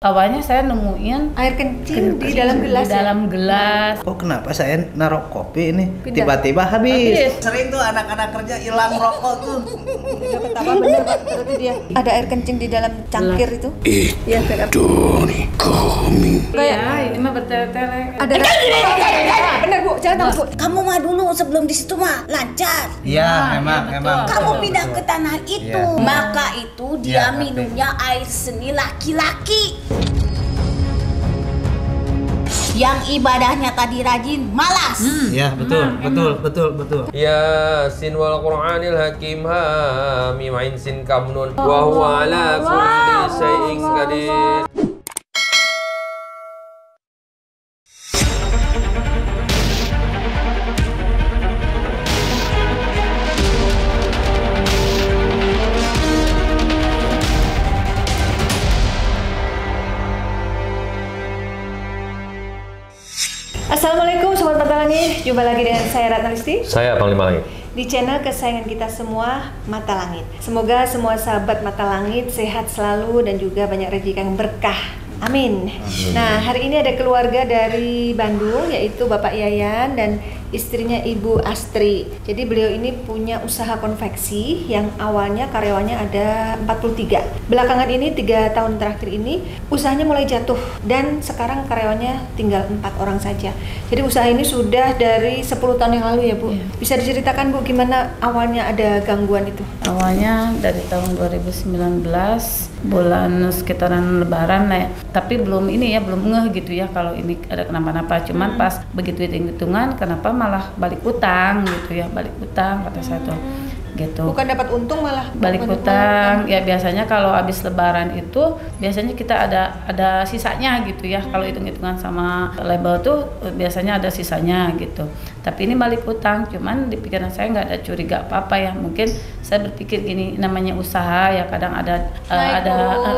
Awalnya saya nemuin air kencing di dalam gelas. Di dalam gelas. Oh, kenapa saya naruh kopi ini Pindah. tiba-tiba habis. Sering tuh anak-anak kerja hilang rokok tuh. Enggak betapa bener berarti dia. Ada air kencing di dalam cangkir itu. Iya, Doni kami. Iya, ini mah bertele-tele. Ada bener Bu, jangan Bu. Kamu mah dulu sebelum di situ mah lancar. Iya, emang. Kamu pindah ke tanah itu, Iya. maka itu Iya, dia tapi- minumnya air seni laki-laki. Yang ibadahnya tadi rajin, malas. Iya, betul. Yasin wal Qur'anil Hakim Hamim Ain Sin Kam Nun wa huwa ala kulli syai'in qadir. Assalamualaikum Sobat Mata Langit, jumpa lagi dengan saya Ratna Listi Saya Panglima Langit. di channel kesayangan kita semua, Mata Langit. Semoga semua sahabat Mata Langit sehat selalu dan juga banyak rezeki yang berkah. Amin. Nah, hari ini ada keluarga dari Bandung, yaitu Bapak Yayan dan istrinya Ibu Astri. Jadi beliau ini punya usaha konveksi yang awalnya karyawannya ada 43. Belakangan ini 3 tahun terakhir ini usahanya mulai jatuh dan sekarang karyawannya tinggal 4 orang saja. Jadi usaha ini sudah dari 10 tahun yang lalu ya Bu. Iya. Bisa diceritakan Bu gimana awalnya ada gangguan itu? Awalnya dari tahun 2019 bulan sekitaran Lebaran, tapi belum ngeh gitu ya kalau ini ada kenapa-napa. Cuman pas begitu hitung-hitungan, kenapa malah balik utang gitu ya, balik utang kata saya tuh gitu. Bukan dapat untung malah Balik utang ya. Biasanya kalau habis Lebaran itu biasanya kita ada sisanya gitu ya. Kalau hitung-hitungan sama label tuh biasanya ada sisanya gitu. Tapi ini balik utang, cuman di pikiran saya nggak ada curiga apa-apa ya. Mungkin saya berpikir gini, namanya usaha ya, kadang ada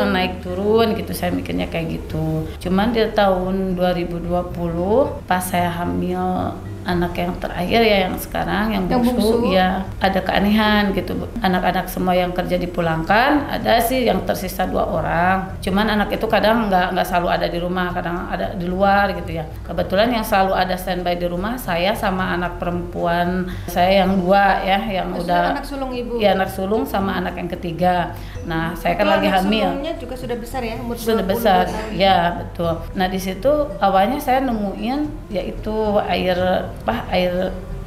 naik turun gitu. Saya mikirnya kayak gitu. Cuman di tahun 2020 pas saya hamil anak yang terakhir ya, yang sekarang yang bungsu ya, ada keanehan gitu Bu. Anak-anak semua yang kerja dipulangkan, ada sih yang tersisa 2 orang. Cuman anak itu kadang nggak selalu ada di rumah, kadang ada di luar gitu ya. Kebetulan yang selalu ada standby di rumah saya sama anak perempuan saya yang 2 ya, yang udah anak sulung Ibu. ya, anak sulung sama anak yang ketiga. Nah, saya kan lagi hamil. Sulungnya juga sudah besar ya, umur Sudah 22 besar, tahun. ya betul. Nah di situ awalnya saya nemuin yaitu air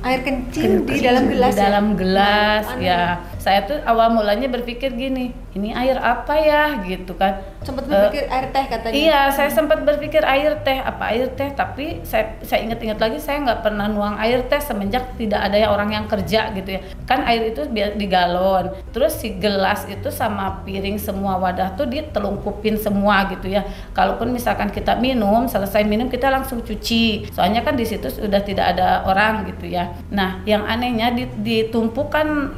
kencing di dalam gelas. Di dalam gelas Aneh. ya. Saya tuh awal mulanya berpikir gini, ini air apa ya gitu kan. Sempat berpikir air teh katanya. Iya, saya sempat berpikir air teh, apa air teh, tapi saya ingat-ingat lagi saya nggak pernah nuang air teh semenjak tidak ada orang yang kerja gitu ya. Kan air itu di galon, terus si gelas itu sama piring semua wadah tuh ditelungkupin semua gitu ya. Kalaupun misalkan kita minum, selesai minum kita langsung cuci. Soalnya kan di situ sudah tidak ada orang gitu ya. Nah, yang anehnya ditumpukan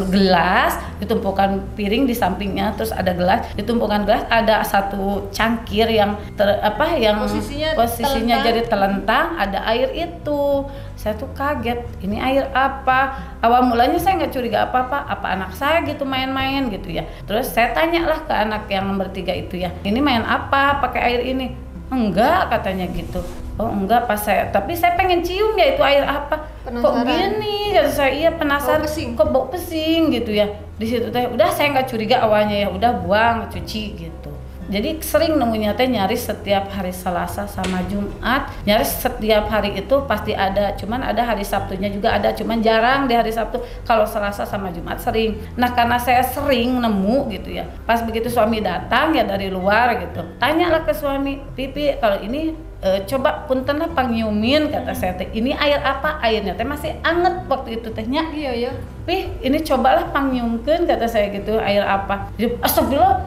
gelas, ditumpukan piring di sampingnya, terus ada gelas, ditumpukan gelas, ada satu cangkir yang posisinya jadi telentang, ada air itu. Saya tuh kaget, ini air apa? Awal mulanya saya nggak curiga apa-apa, apa anak saya gitu main-main gitu ya. Terus saya tanyalah ke anak yang nomor 3 itu ya, ini main apa pakai air ini? Enggak, katanya gitu. Oh enggak, tapi saya pengen cium ya itu air apa. Penasaran. Kok gini? Kata saya, iya penasaran. Kok bau pesing gitu ya. Di situ teh udah saya nggak curiga awalnya ya, udah buang, cuci gitu. Jadi sering nemunya teh nyaris setiap hari Selasa sama Jumat. Nyaris setiap hari itu pasti ada, cuman ada hari Sabtunya juga ada, cuman jarang di hari Sabtu. Kalau Selasa sama Jumat sering. Nah, karena saya sering nemu gitu ya. Pas begitu suami datang ya dari luar gitu. Tanyalah ke suami, "Pipi, kalau ini coba punten lah pangiumin," kata saya teh. "Ini air apa?" Airnya teh masih anget waktu itu tehnya. Iya. "Pih, ini cobalah pangiumkeun," kata saya gitu, "air apa?" Dia, "Astagfirullah,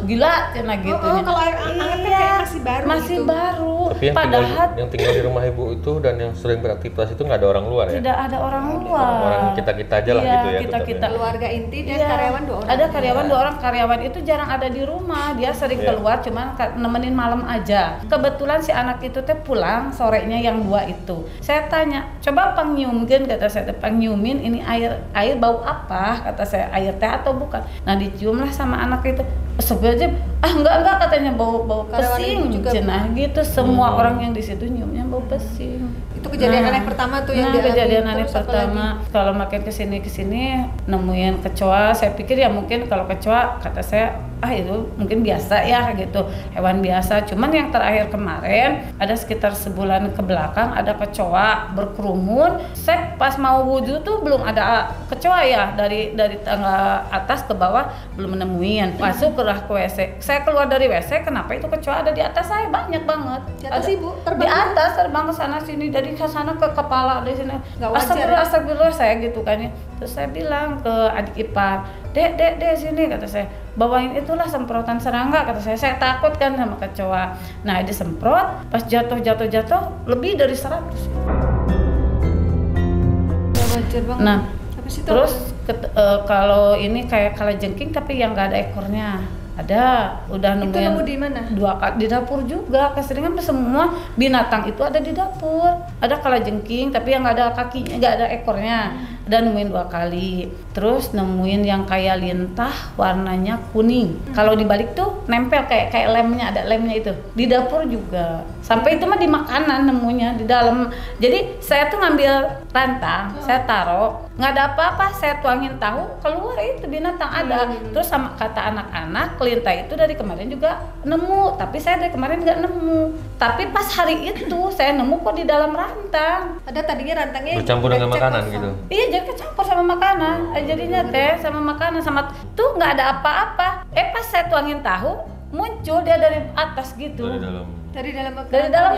gila," cina gitu. Kalau air anget kan kayak masih baru Masih gitu. baru. Tapi yang tinggal di rumah ibu itu dan yang sering beraktivitas itu nggak ada orang luar ya? Tidak ada orang luar. Orang kita aja lah Iya, gitu ya. kita. Keluarga inti dan Iya. karyawan 2 orang. Ada karyawan 2 orang. Karyawan itu jarang ada di rumah. Dia sering Iya. keluar, cuman nemenin malam aja. Kebetulan si anak anak itu teh pulang sorenya yang 2 itu. Saya tanya, coba pangnyiumkeun, kata saya, pangnyiumin ini air bau apa, kata saya, air teh atau bukan. Nah diciumlah sama anak itu, sebenarnya enggak katanya bau pesing cenah gitu. Semua orang yang di situ nyiumnya bau pesing. Itu kejadian aneh pertama tuh yang kejadian aneh pertama. Kalau makin kesini nemuin kecoa, saya pikir ya mungkin kalau kecoa kata saya itu mungkin biasa ya gitu, hewan biasa. Cuman yang terakhir kemarin ada sekitar sebulan ke belakang ada kecoa berkerumun. Saya pas mau wudhu tuh belum ada kecoa ya, dari tangga atas ke bawah belum nemuin. Masuk ke WC, saya keluar dari WC, kenapa itu kecoa ada di atas saya, banyak banget. Di atas ibu terbang? Di atas, terbang ke sana sini, dari ke sana ke kepala, dari sini. Astagfirullah, astagfirullah saya gitu kan ya. Terus saya bilang ke adik ipar, dek sini, kata saya, bawain itulah semprotan serangga, kata saya takut kan sama kecoa. Nah disemprot, pas jatuh lebih dari 100. Wajar banget. Nah Habis itu terus kalau ini kayak kalajengking tapi yang nggak ada ekornya. Ada, udah nemuin. Itu nemu di mana? 2 kali di dapur juga. Keseringan semua binatang itu ada di dapur. Ada kalajengking tapi yang nggak ada kakinya, nggak ada ekornya. Udah nemuin 2 kali. Terus nemuin yang kayak lintah warnanya kuning. Kalau dibalik tuh nempel kayak lemnya, ada lemnya itu. Di dapur juga. Sampai itu mah di makanan nemunya di dalam. Jadi saya tuh ngambil rantang, saya taruh, nggak ada apa-apa, saya tuangin tahu, keluar itu binatang ada. Terus sama kata anak-anak, kelintah itu dari kemarin juga nemu, tapi saya dari kemarin nggak nemu. Tapi pas hari itu saya nemu kok di dalam rantang. ada tadinya rantangnya Bercampur dengan makanan gitu. Iya, jadi kecampur sama makanan. Jadinya teh sama makanan sama tuh nggak ada apa-apa. Pas saya tuangin tahu, muncul dia dari atas gitu. dari dalam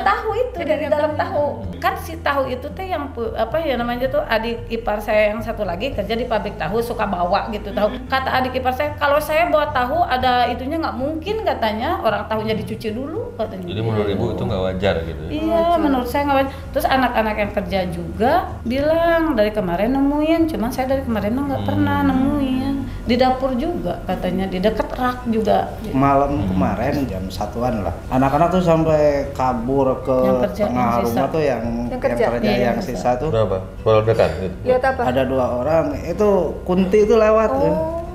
Tahu itu, dari dalam tahu. Kan si tahu itu teh yang apa ya namanya tuh, adik ipar saya yang satu lagi kerja di pabrik tahu, suka bawa gitu tahu. Kata adik ipar saya, kalau saya bawa tahu ada itunya nggak mungkin, katanya, orang tahunya dicuci dulu katanya. Jadi menurut ibu itu nggak wajar gitu. Iya, menurut saya nggak wajar. Terus anak-anak yang kerja juga bilang dari kemarin nemuin, cuman saya dari kemarin nggak pernah nemuin. Di dapur juga katanya, di dekat rak juga. Malam kemarin jam 1-an lah. Anak-anak tuh sampai kabur ke tengah rumah tuh yang kerja yang sisa tuh. Kenapa? Soal dekat gitu. Lihat apa? Ada 2 orang, itu kunti itu lewat.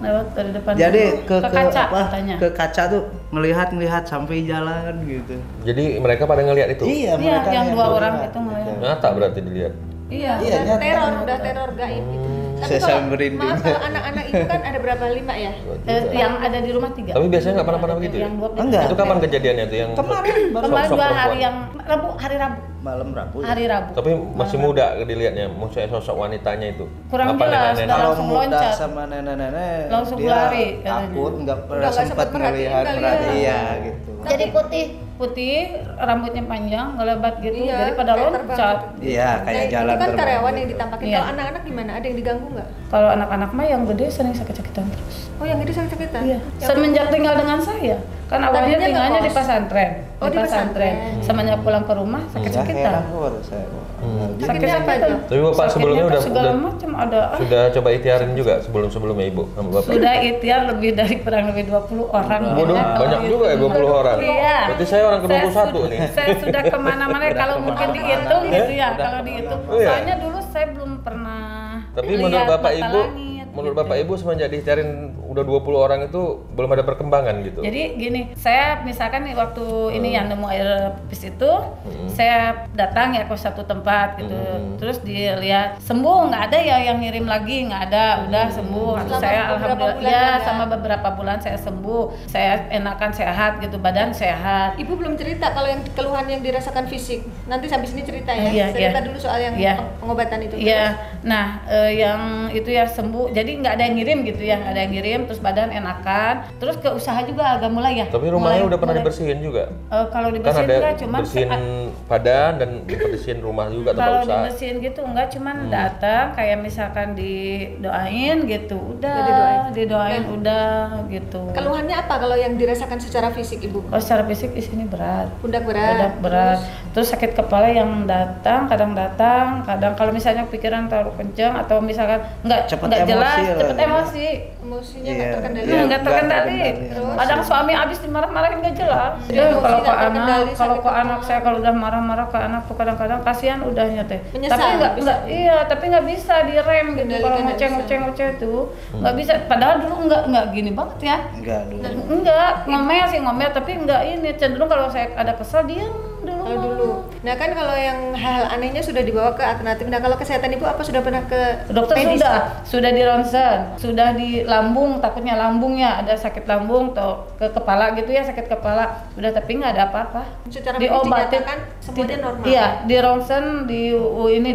Lewat dari depan. Jadi ke kaca apa? katanya. Ke kaca tuh ngelihat sampai jalan gitu. Jadi mereka pada ngelihat itu? Iya, mereka yang 2 orang ngelihat. itu ngelihat. Nyata berarti dilihat. Iya. Udah teror gaib gitu. Tapi Saya kalau merinding. maaf, kalau anak-anak itu kan ada berapa, 5 ya? Yang ada di rumah 3. Tapi biasanya nggak pernah begitu ya? Yang 2 Enggak. Itu kapan kejadiannya tuh yang Kemarin baru Kemarin sosok 2 hari perempuan? yang hari Rabu. malam Rabu. Ya? Hari Rabu. Tapi masih muda dilihatnya, maksudnya sosok wanitanya itu. Kurang Apa jelas, nenek-nenek? Kalau langsung muda loncat. sama nenek-nenek Langsung dia lari, katanya. takut, nggak Udah pernah nggak sempat sempet merhatiin melihat kali ya. perhatian gitu. Jadi putih, rambutnya panjang, ngelebat gitu, Iya, jadi pada kayak loncat. terbang. Iya, kayak jalan itu kan terbang karyawan gitu. yang ditampakin. Iya. Kalau anak-anak gimana? Ada yang diganggu nggak? Kalau anak-anak mah yang gede sering sakit-sakitan terus. Oh, yang itu sakit-sakitan? Iya. Yang Semenjak tinggal dengan saya, kan awalnya Tadinya tinggalnya di ngekos? pesantren. Oh, di pesantren. Semenjak pulang ke rumah Nggak sakit-sakitan. heran kok saya. Sakitnya apa aja? Tapi bapak sebelumnya Sakitnya udah tuh segala macam ada. sudah coba ikhtiarin juga sebelumnya ibu sama bapak. Sudah ikhtiar lebih dari kurang lebih 20 orang. Waduh, Kalau banyak gitu. juga ya 20 orang. Iya. Berarti saya orang ke-21 nih. Saya sudah kemana-mana kalau mungkin dihitung gitu ya, kalau dihitung. Iya. Soalnya dulu saya belum pernah. Tapi lihat menurut bapak mata ibu, langit, menurut gitu. bapak ibu semenjak diikhtiarin udah 20 orang itu belum ada perkembangan gitu. Jadi gini, saya misalkan nih waktu ini yang nemu air pipis itu, saya datang ya ke satu tempat gitu, terus dilihat sembuh, nggak ada ya yang ngirim lagi, nggak ada, udah sembuh. Selama Saya beberapa alhamdulillah bulan ya ada. sama beberapa bulan saya sembuh, saya enakan sehat gitu, badan sehat. Ibu belum cerita kalau yang keluhan yang dirasakan fisik. Nanti sampai sini cerita ya. Iya, Cerita iya. dulu soal yang Iya. pengobatan itu. Iya, nah yang itu ya sembuh, jadi nggak ada yang ngirim gitu ya, nggak ada yang ngirim, terus badan enakan, terus ke usaha juga agak mulai ya. Tapi rumahnya udah pernah mulai. dibersihin juga. Kalau Kan dibersihin ada enggak, cuman bersihin badan dan dibersihin rumah juga tempat kalau usaha. dibersihin gitu enggak, cuman datang kayak misalkan didoain gitu, udah didoain udah gitu. Keluhannya apa kalau yang dirasakan secara fisik, Ibu? Kalau secara fisik di sini berat. Pundak berat. Terus sakit kepala yang kadang datang, kalau misalnya pikiran terlalu kencang atau misalkan nggak jelas, cepet emosi. Emosinya nggak terkendali. Nggak terkendali. Kadang suami habis dimarah-marahin nggak jelas. Kalau ke anak saya kalau udah marah-marah ke anak tuh kadang-kadang kasihan udahnya teh. Tapi nggak bisa direm gitu. Kalau ngoceh tuh nggak bisa. Padahal dulu nggak gini banget ya. Enggak, ngomel tapi nggak ini, cenderung kalau saya ada kesel diam dulu. Nah kan kalau yang hal anehnya sudah dibawa ke alternatif. Nah kalau kesehatan ibu apa sudah pernah ke dokter? Sudah di ronsen, sudah di lambung, takutnya lambungnya ada sakit lambung atau ke kepala gitu ya, sakit kepala sudah, tapi nggak ada apa-apa. Secara diobatin kan semuanya normal. Iya, di ronsen di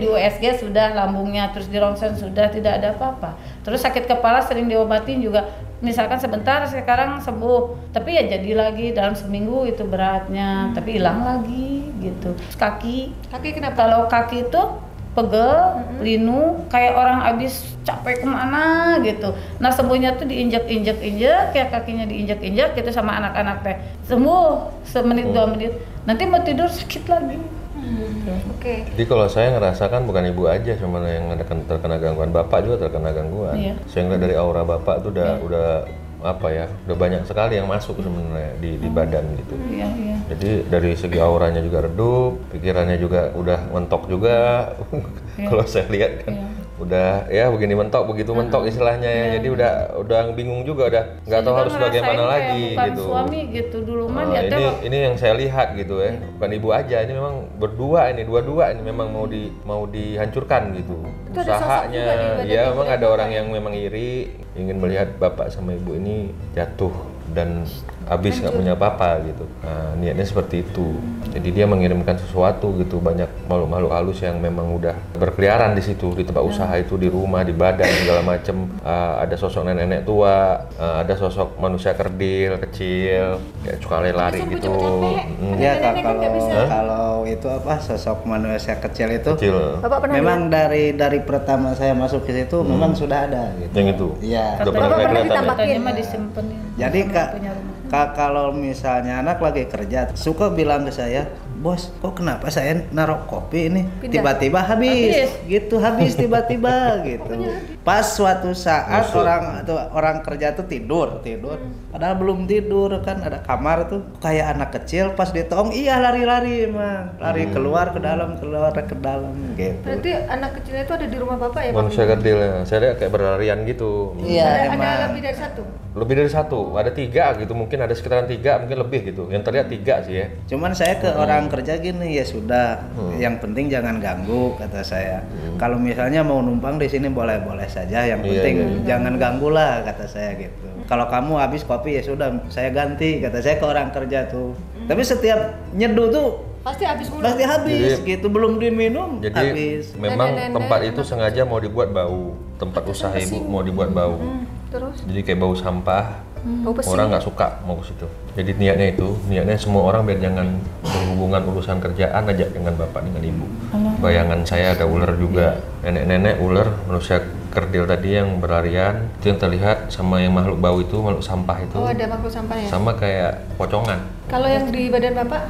USG sudah lambungnya, terus di ronsen sudah tidak ada apa-apa. Terus sakit kepala sering diobatin juga. Misalkan sebentar sekarang sembuh, tapi ya jadi lagi dalam seminggu itu beratnya, tapi hilang lagi gitu. Kaki kenapa? Kalau kaki itu pegel, linu, kayak orang abis capek kemana gitu. Nah sembuhnya tuh diinjek, kayak kakinya diinjek gitu sama anak-anak teh. Sembuh semenit 2 menit, nanti mau tidur sakit lagi. Oke. Jadi kalau saya ngerasakan bukan ibu aja cuma yang terkena gangguan, bapak juga terkena gangguan. Iya. Saya ngeliat dari aura bapak tuh udah apa ya, udah banyak sekali yang masuk sebenarnya di badan gitu. Iya. Jadi dari segi auranya juga redup, pikirannya juga udah mentok juga. Kalau saya lihat kan. Udah ya begini begitu mentok istilahnya ya. Jadi udah bingung juga, udah nggak tahu harus bagaimana lagi bukan gitu. Suami gitu dulu mah ini yang saya lihat gitu ya. Bukan ibu aja, ini memang dua-dua ini memang mau dihancurkan gitu. Itu Usahanya ya memang ada orang yang memang iri ingin melihat bapak sama ibu ini jatuh dan habis nggak punya apa-apa gitu. Nah, niatnya seperti itu. Jadi dia mengirimkan sesuatu gitu, banyak makhluk-makhluk halus yang memang udah berkeliaran di situ, di tempat usaha itu, di rumah, di badan segala macem. Ada sosok nenek tua, ada sosok manusia kerdil kecil, kayak suka lari gitu. Ya kalau itu apa sosok manusia kecil itu, memang dari pertama saya masuk ke situ memang sudah ada gitu. Yang itu. Iya. Bapak pernah ditampakin mah disimpenin. Jadi kalau misalnya anak lagi kerja suka bilang ke saya, bos kok kenapa saya naruh kopi ini tiba-tiba habis tiba-tiba gitu. Pas suatu saat orang kerja tuh tidur padahal belum tidur kan, ada kamar tuh kayak anak kecil pas ditong lari-lari emang keluar ke dalam gitu. Berarti anak kecilnya itu ada di rumah bapak ya? Manusia kerdil ya, saya lihat kayak berlarian gitu. Iya, ada lebih dari satu? Lebih dari satu, ada 3 gitu, mungkin ada sekitaran 3, mungkin lebih gitu. Yang terlihat 3 sih ya. Cuman saya ke orang kerja gini, ya sudah, yang penting jangan ganggu kata saya. Kalau misalnya mau numpang di sini boleh-boleh saja, yang penting jangan ganggu lah kata saya gitu. Kalau kamu habis kopi ya sudah, saya ganti kata saya ke orang kerja tuh. Tapi setiap nyeduh tuh pasti habis jadi, gitu, belum diminum jadi habis. Memang tempat itu sengaja mau dibuat bau, tempat usaha ibu mau dibuat bau. Terus? Jadi kayak bau sampah. Orang nggak suka mau ke situ. Jadi niatnya semua orang biar jangan berhubungan urusan kerjaan aja dengan bapak dengan ibu. Bayangan saya ada ular juga, nenek-nenek ular, manusia kerdil tadi yang berlarian, itu yang terlihat sama yang makhluk bau itu, makhluk sampah itu. Oh, ada makhluk sampah ya? Sama kayak pocongan. Kalau yang di badan bapak?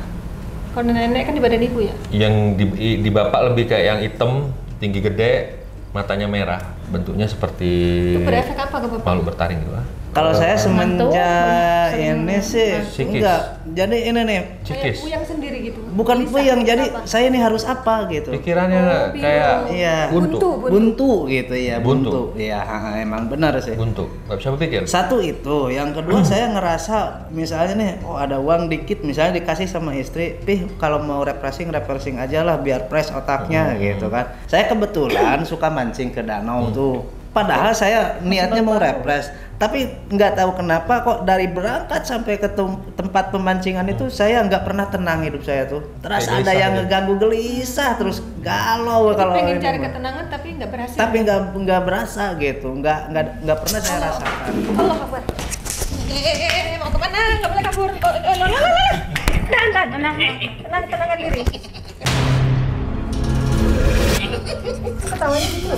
Kalau nenek kan di badan ibu ya? Yang di bapak lebih kayak yang hitam, tinggi gede, matanya merah, bentuknya seperti itu berefek apa ke bapak? Makhluk bertaring gitu. Kalau saya semenjak ini sih Sikis. enggak. Jadi ini nih kayak puyang sendiri gitu. Bukan puyang, jadi saya ini harus apa gitu. Pikirannya kayak buntu gitu ya, buntu. Iya, emang benar sih. Buntu. Enggak bisa berpikir. Satu itu, yang kedua saya ngerasa misalnya nih, ada uang dikit misalnya dikasih sama istri, kalau mau refreshing aja lah biar fresh otaknya gitu kan. Saya kebetulan suka mancing ke danau tuh. Padahal saya niatnya mau refresh, tapi nggak tahu kenapa kok dari berangkat sampai ke tempat pemancingan itu saya nggak pernah tenang hidup saya tuh. Terus ada yang ngeganggu, gelisah, terus galau kalau pengen cari ketenangan tapi nggak berhasil. Tapi nggak berasa gitu, nggak pernah saya rasakan. Allah Akbar. Mau kemana? Nggak boleh kabur. Tenang diri. Ketawanya gitu.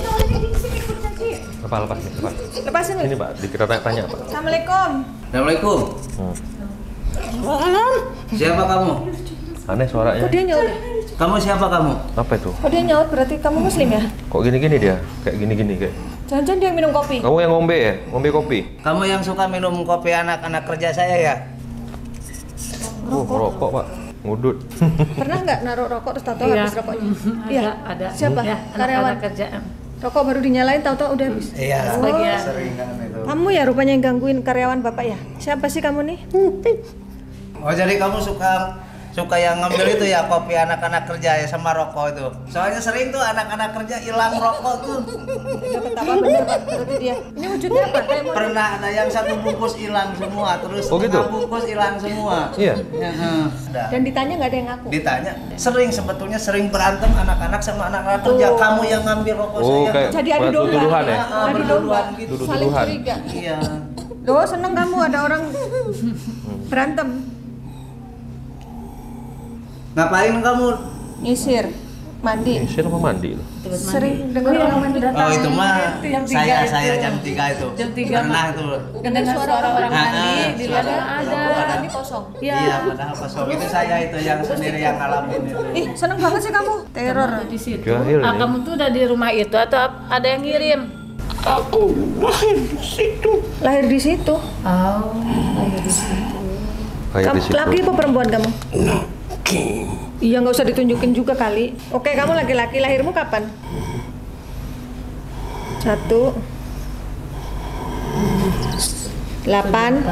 Lepasin nih. Ini Pak, kita tanya Pak. Assalamualaikum. Siapa kamu? Aneh suaranya. Kok dia nyaut? Kamu siapa kamu? Apa itu? Oh dia nyaut berarti kamu muslim ya? Kok gini-gini dia? Kayak gini-gini kayak. Jangan-jangan dia yang minum kopi? Kamu yang ngombe ya? Ngombe kopi? Kamu yang suka minum kopi anak-anak kerja saya ya? Oh, rokok Pak. Ngudut. Pernah nggak naruh rokok terus tahu habis rokoknya? Iya. Ada. Siapa? Ya, Karyawan. anak-anak kerjaan. Rokok baru dinyalain tahu-tahu udah habis. Iya. Sebagian. Sering kan itu. Kamu ya rupanya yang gangguin karyawan bapak ya? Siapa sih kamu nih? Oh jadi kamu suka yang ngambil itu ya kopi anak-anak kerja ya sama rokok itu. Soalnya sering tuh anak-anak kerja hilang rokok tuh. Dia ketawa bener Pak, berarti dia. Ini wujudnya apa? Kayak mau Pernah ada yang satu bungkus hilang semua, terus Oh, gitu? setengah bungkus hilang semua. Iya. Ya, ada. dan ditanya nggak ada yang ngaku. Ditanya, sebetulnya sering berantem anak-anak sama anak-anak kerja. Kamu yang ngambil rokok Oh, saya. kayak Jadi adu domba. tuduhan ya? Adu domba. gitu. Saling Tuduhan. curiga. Iya. Loh seneng kamu ada orang berantem. Ngapain kamu? Nyisir, mandi. Nyisir apa mandi? Sering dengar orang mandi. Oh itu mah Jam 3 saya itu. jam 3 itu. Jam 3 Pernah itu. Mendengar suara orang mandi, di suara. belakang ada. Mandi kosong. Iya, padahal kosong itu saya itu yang sendiri yang ngalamin itu. Ih, seneng banget sih kamu. Teror. Di situ. Jahil Ah, nih. kamu tuh udah di rumah itu atau ada yang ngirim? Lahir di situ. Oh, lahir di situ. Kayak Kamu di situ. laki apa perempuan kamu? Iya nggak usah ditunjukin juga kali. Oke kamu laki-laki, lahirmu kapan? 1 8 9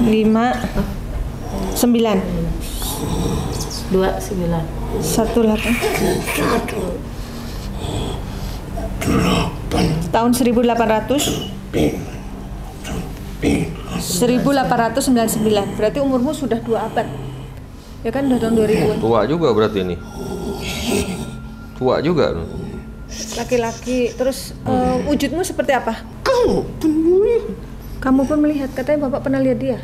5 9 2 9 1 8 tahun 1899 berarti umurmu sudah 2 abad ya kan, udah tahun 2000-an. Tua juga berarti ini. Tua juga. Laki-laki terus wujudmu seperti apa? Kamu pun melihat, katanya bapak pernah lihat dia.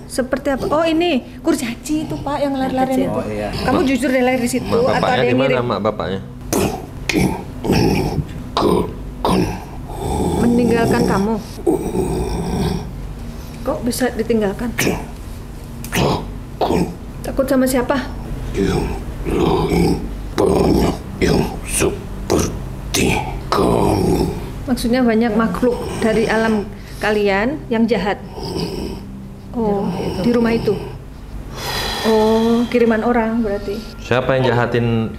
Seperti apa? Oh ini kurcaci itu Pak yang lari-larian itu. Oh, iya. Kamu jujur deh lahir di situ Mak atau ada bapaknya di yang mana ngirim? mak bapaknya? Meninggalkan kamu. Kok bisa ditinggalkan? Takut sama siapa? Yang lain banyak yang seperti kamu. Maksudnya banyak makhluk dari alam kalian yang jahat. Oh, di rumah itu. Oh, kiriman orang berarti. Siapa yang jahatin?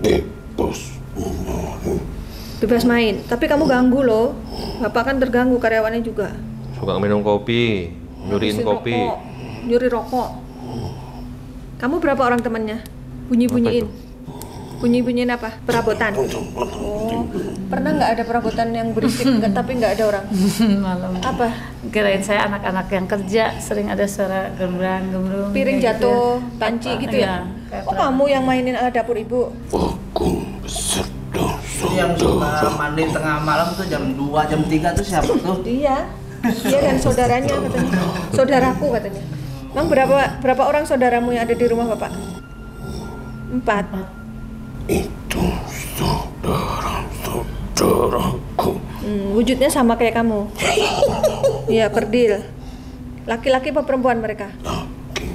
Bebas Bebas main. Tapi kamu ganggu loh. Bapak kan terganggu, karyawannya juga. Suka minum kopi, nyuriin Habisin kopi. rokok, nyuri rokok. Kamu berapa orang temannya? Bunyi-bunyiin. Bunyi-bunyiin apa? Perabotan. Oh, pernah nggak ada perabotan yang berisik nggak, tapi nggak ada orang? malam. Apa? Kirain saya anak-anak yang kerja sering ada suara gembrang-gembrung. Piring kayak jatuh, gitu. panci Apa? gitu ya? Kayak Oh kamu yang mainin alat dapur ibu? aku sedang Itu yang suka mandi tengah malam tuh jam 2, jam 3 tuh siapa tuh? Dia dan saudaranya katanya. Saudaraku katanya. Emang berapa orang saudaramu yang ada di rumah bapak? 4. itu saudara-saudaraku. Wujudnya sama kayak kamu. Iya, perdil. Laki-laki apa perempuan mereka? Laki-laki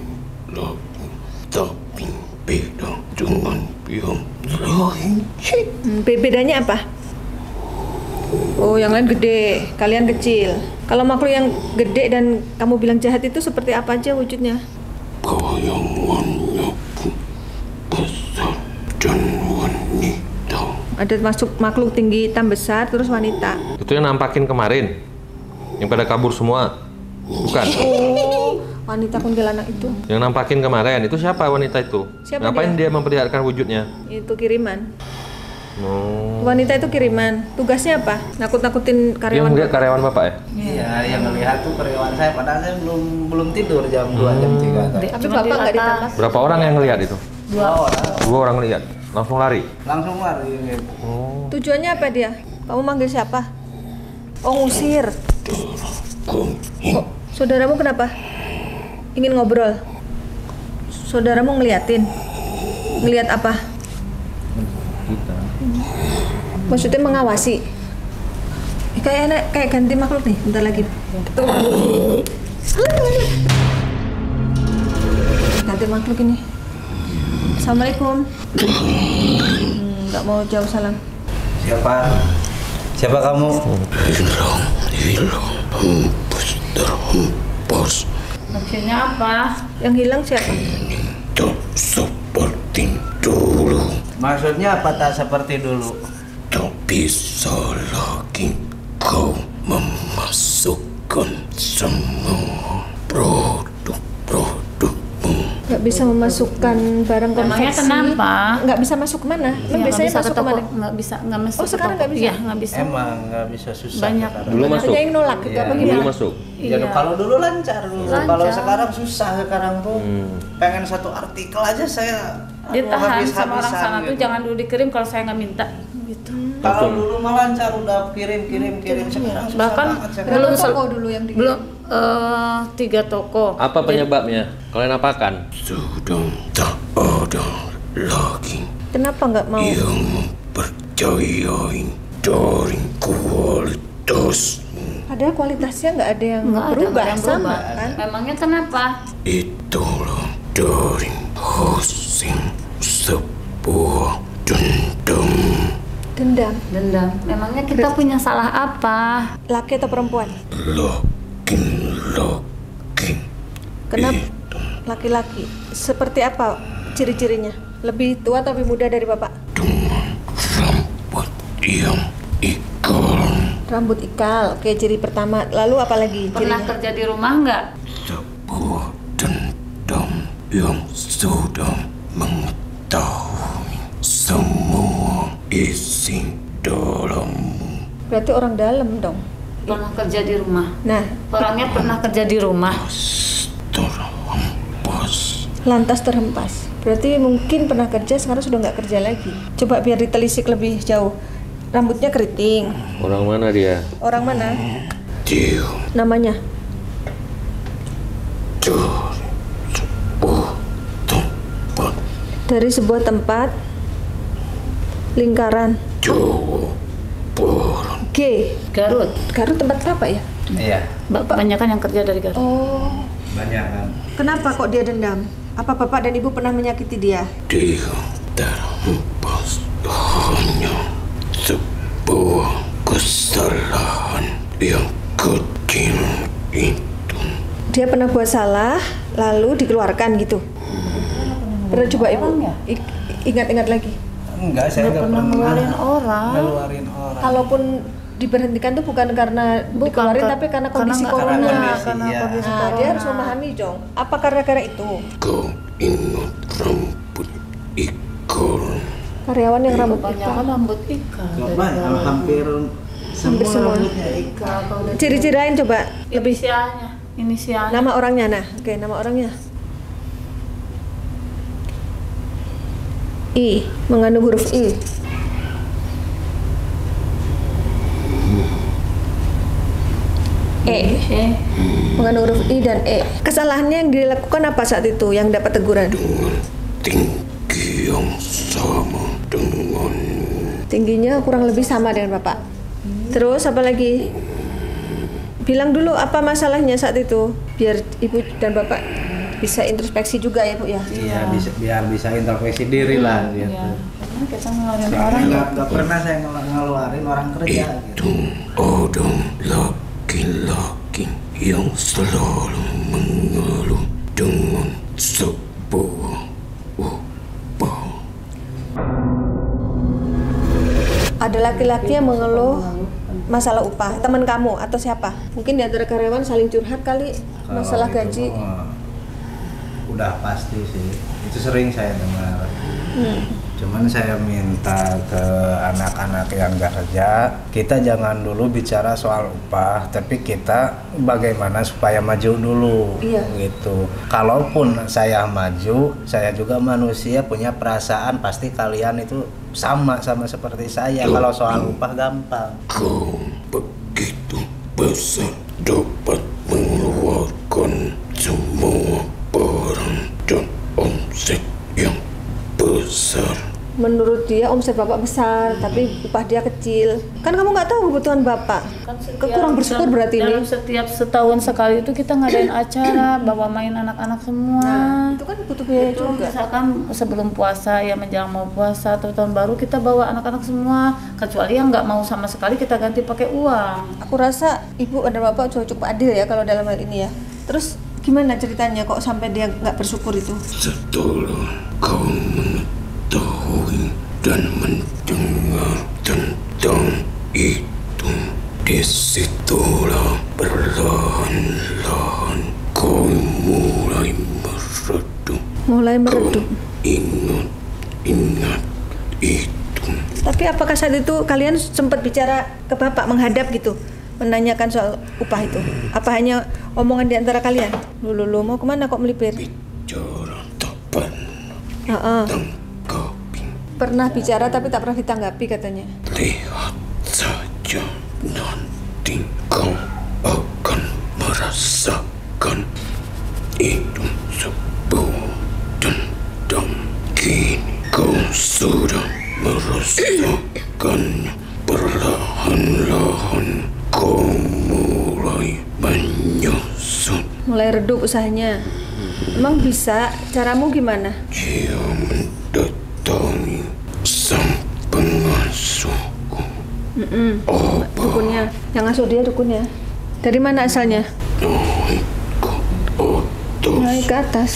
tapi beda dengan yang lain. Bedanya apa? Oh, yang lain gede, kalian kecil. Kalau makhluk yang gede dan kamu bilang jahat itu seperti apa aja wujudnya? Kayangannya pun besar dan wanita. Ada masuk makhluk tinggi, hitam besar, terus wanita. Itu yang nampakin kemarin, yang pada kabur semua, bukan? Oh, wanita kuntilanak itu. Yang nampakin kemarin itu siapa wanita itu? Siapa Ngapain dia memperlihatkan wujudnya? Itu kiriman. Oh. Wanita itu kiriman. Tugasnya apa? Nakut-nakutin Dia karyawan. melihat karyawan bapak ya? Iya, yang ngelihat tuh karyawan saya, padahal saya belum tidur jam 2, jam 3 tuh. Tapi Cuma bapak di nggak atas. ditangkap. Berapa orang yang ngelihat itu? 2 orang 2 orang lihat, langsung lari. langsung lari gitu. Oh. Tujuannya apa dia? Kamu manggil siapa? Oh, ngusir. Oh, saudaramu kenapa? Ingin ngobrol? Saudaramu ngeliatin? Ngeliat apa? Maksudnya mengawasi? Kayak ganti makhluk nih, bentar lagi. Tuh. ganti makhluk ini. Assalamualaikum. Nggak mau jauh salam. Siapa? Siapa kamu? Hilang, hempus terhempas. Maksudnya apa? Yang hilang siapa? Tak seperti dulu. Maksudnya apa tak seperti dulu? Tak bisa lagi kau memasukkan semua produk-produkmu. Nggak bisa memasukkan barang Emangnya konveksi. kenapa? Nggak bisa masuk kemana? Emang Ya, biasanya nggak bisa masuk ke toko, kemana? nggak masuk. Oh, ke sekarang toko. nggak bisa? Iya, nggak bisa. Emang nggak bisa susah. Banyak. sekarang. Dulu masuk. Ada yang nolak gitu Iya. apa Dulu gimana? masuk. Ya, Iya. kalau dulu lancar dulu. Lancar. Kalau sekarang susah sekarang tuh. Pengen satu artikel aja saya Ditahan habis-habisan sama orang sana tuh gitu. jangan dulu dikirim kalau saya nggak minta gitu. Kalau dulu mah lancar udah kirim sekarang susah Bahkan banget sekarang. belum toko dulu yang di belum 3 toko. Apa penyebabnya? Kalian apakan? Sudah tak ada lagi Kenapa nggak mau? yang mempercayai dari kualitas. Padahal kualitasnya nggak ada yang Nggak ada, berubah, nggak ada yang sama berubah. kan? Memangnya kenapa? Itulah dari hasil sebuah dendam. Dendam. Dendam. Memangnya kita punya salah apa? Laki atau perempuan? Laki-laki Kenapa? Laki-laki. Seperti apa ciri-cirinya? Lebih tua atau lebih muda dari bapak? dengan rambut yang ikal, Rambut ikal. Oke, ciri pertama. Lalu apa lagi? Pernah cirinya? kerja di rumah nggak? sebuah dendam yang sudah mengetahui semua isi dalammu. Berarti orang dalam dong. Pernah kerja di rumah. Nah, Orangnya pernah kerja di rumah. Terhempas. lantas terhempas. Berarti mungkin pernah kerja, sekarang sudah nggak kerja lagi. Coba biar ditelisik lebih jauh. Rambutnya keriting. Orang mana dia? Orang mana? Dia Namanya? dari sebuah tempat Dari sebuah tempat lingkaran Jawa Barat. G. Garut. Garut tempat apa ya? Iya, Banyak kan yang kerja dari Garut. Oh, banyak kan. kenapa kok dia dendam? Apa bapak dan ibu pernah menyakiti dia? Dia terhempas hanya sebuah kesalahan yang kecil itu. Dia pernah buat salah, lalu dikeluarkan gitu. Pernah coba ibu? Ingat-ingat lagi. Enggak, saya nggak pernah ngeluarin orang. ngeluarin orang. Kalaupun diberhentikan tuh bukan karena dikeluarin, tapi karena kondisi nggak- corona. kondisi, karena iya. kondisi Nah, corona. dia harus memahami dong. Apa gara-gara itu? Kau ingat rambut ikal? Karyawan yang rambut Kebanyakan hitam. rambut ikan. Coba hampir Hampir semua. rambutnya ikan. Ciri-ciri lain coba. Lebih Inisialnya. nama orangnya. Nah, oke, nama orangnya. I, mengandung huruf I. E, mengandung huruf I dan E. Kesalahannya yang dilakukan apa saat itu yang dapat teguran? Dengan tinggi yang sama dengan Tingginya kurang lebih sama dengan bapak. Terus apa lagi? Bilang dulu apa masalahnya saat itu, biar ibu dan bapak bisa introspeksi juga ya bu ya. Iya, biar bisa introspeksi diri lah gitu. Iya. Karena kita ngeluarin orang. Soalnya nggak pernah saya ngeluarin orang kerja gitu. itu ada laki-laki yang selalu mengeluh dengan sebuah upah. Ada laki-laki yang mengeluh masalah upah, teman kamu atau siapa? Mungkin di antara karyawan saling curhat kali Kalau masalah itu gaji. mah udah pasti sih, itu sering saya dengar. Cuman saya minta ke anak-anak yang nggak kerja, kita jangan dulu bicara soal upah, tapi kita bagaimana supaya maju dulu, Iya. gitu. Kalaupun saya maju, saya juga manusia punya perasaan, pasti kalian itu sama seperti saya. Kalau soal upah gampang. Kau begitu besar dapat mengeluarkan semua barang dan omset yang besar. menurut dia omset bapak besar, tapi upah dia kecil. Kan kamu nggak tahu kebutuhan bapak. Kan Kurang bersyukur berarti ini. dalam setiap setahun sekali itu kita ngadain acara, bawa main anak-anak semua. Nah, itu kan butuh biaya Itu juga. misalkan sebelum puasa ya menjelang mau puasa atau tahun baru kita bawa anak-anak semua, kecuali yang nggak mau sama sekali kita ganti pakai uang. Aku rasa ibu dan bapak cukup adil ya kalau dalam hal ini ya. Terus gimana ceritanya kok sampai dia nggak bersyukur itu? Setelah kau mengetahui dan mendengar tentang itu, disitulah perlahan-lahan kau mulai meredup. Mulai meredup. Ingat itu. Tapi apakah saat itu kalian sempat bicara ke bapak menghadap gitu? Menanyakan soal upah itu? Apa hanya omongan di antara kalian? Lu mau kemana kok melipir? Bicara tak pernah Heeh. tanggapi. Pernah bicara tapi tak pernah ditanggapi katanya. Lihat saja nanti kau akan merasakan itu sebuah dendam. Kini kau sudah merasakannya. Perlahan-lahan kau mulai menyusut. Mulai redup usahanya. Emang bisa? Caramu gimana? Dia mendatangi sang pengasuhku. Dukunnya. Yang ngasuh dia dukunnya. Dari mana asalnya? Naik ke atas Naik ke atas.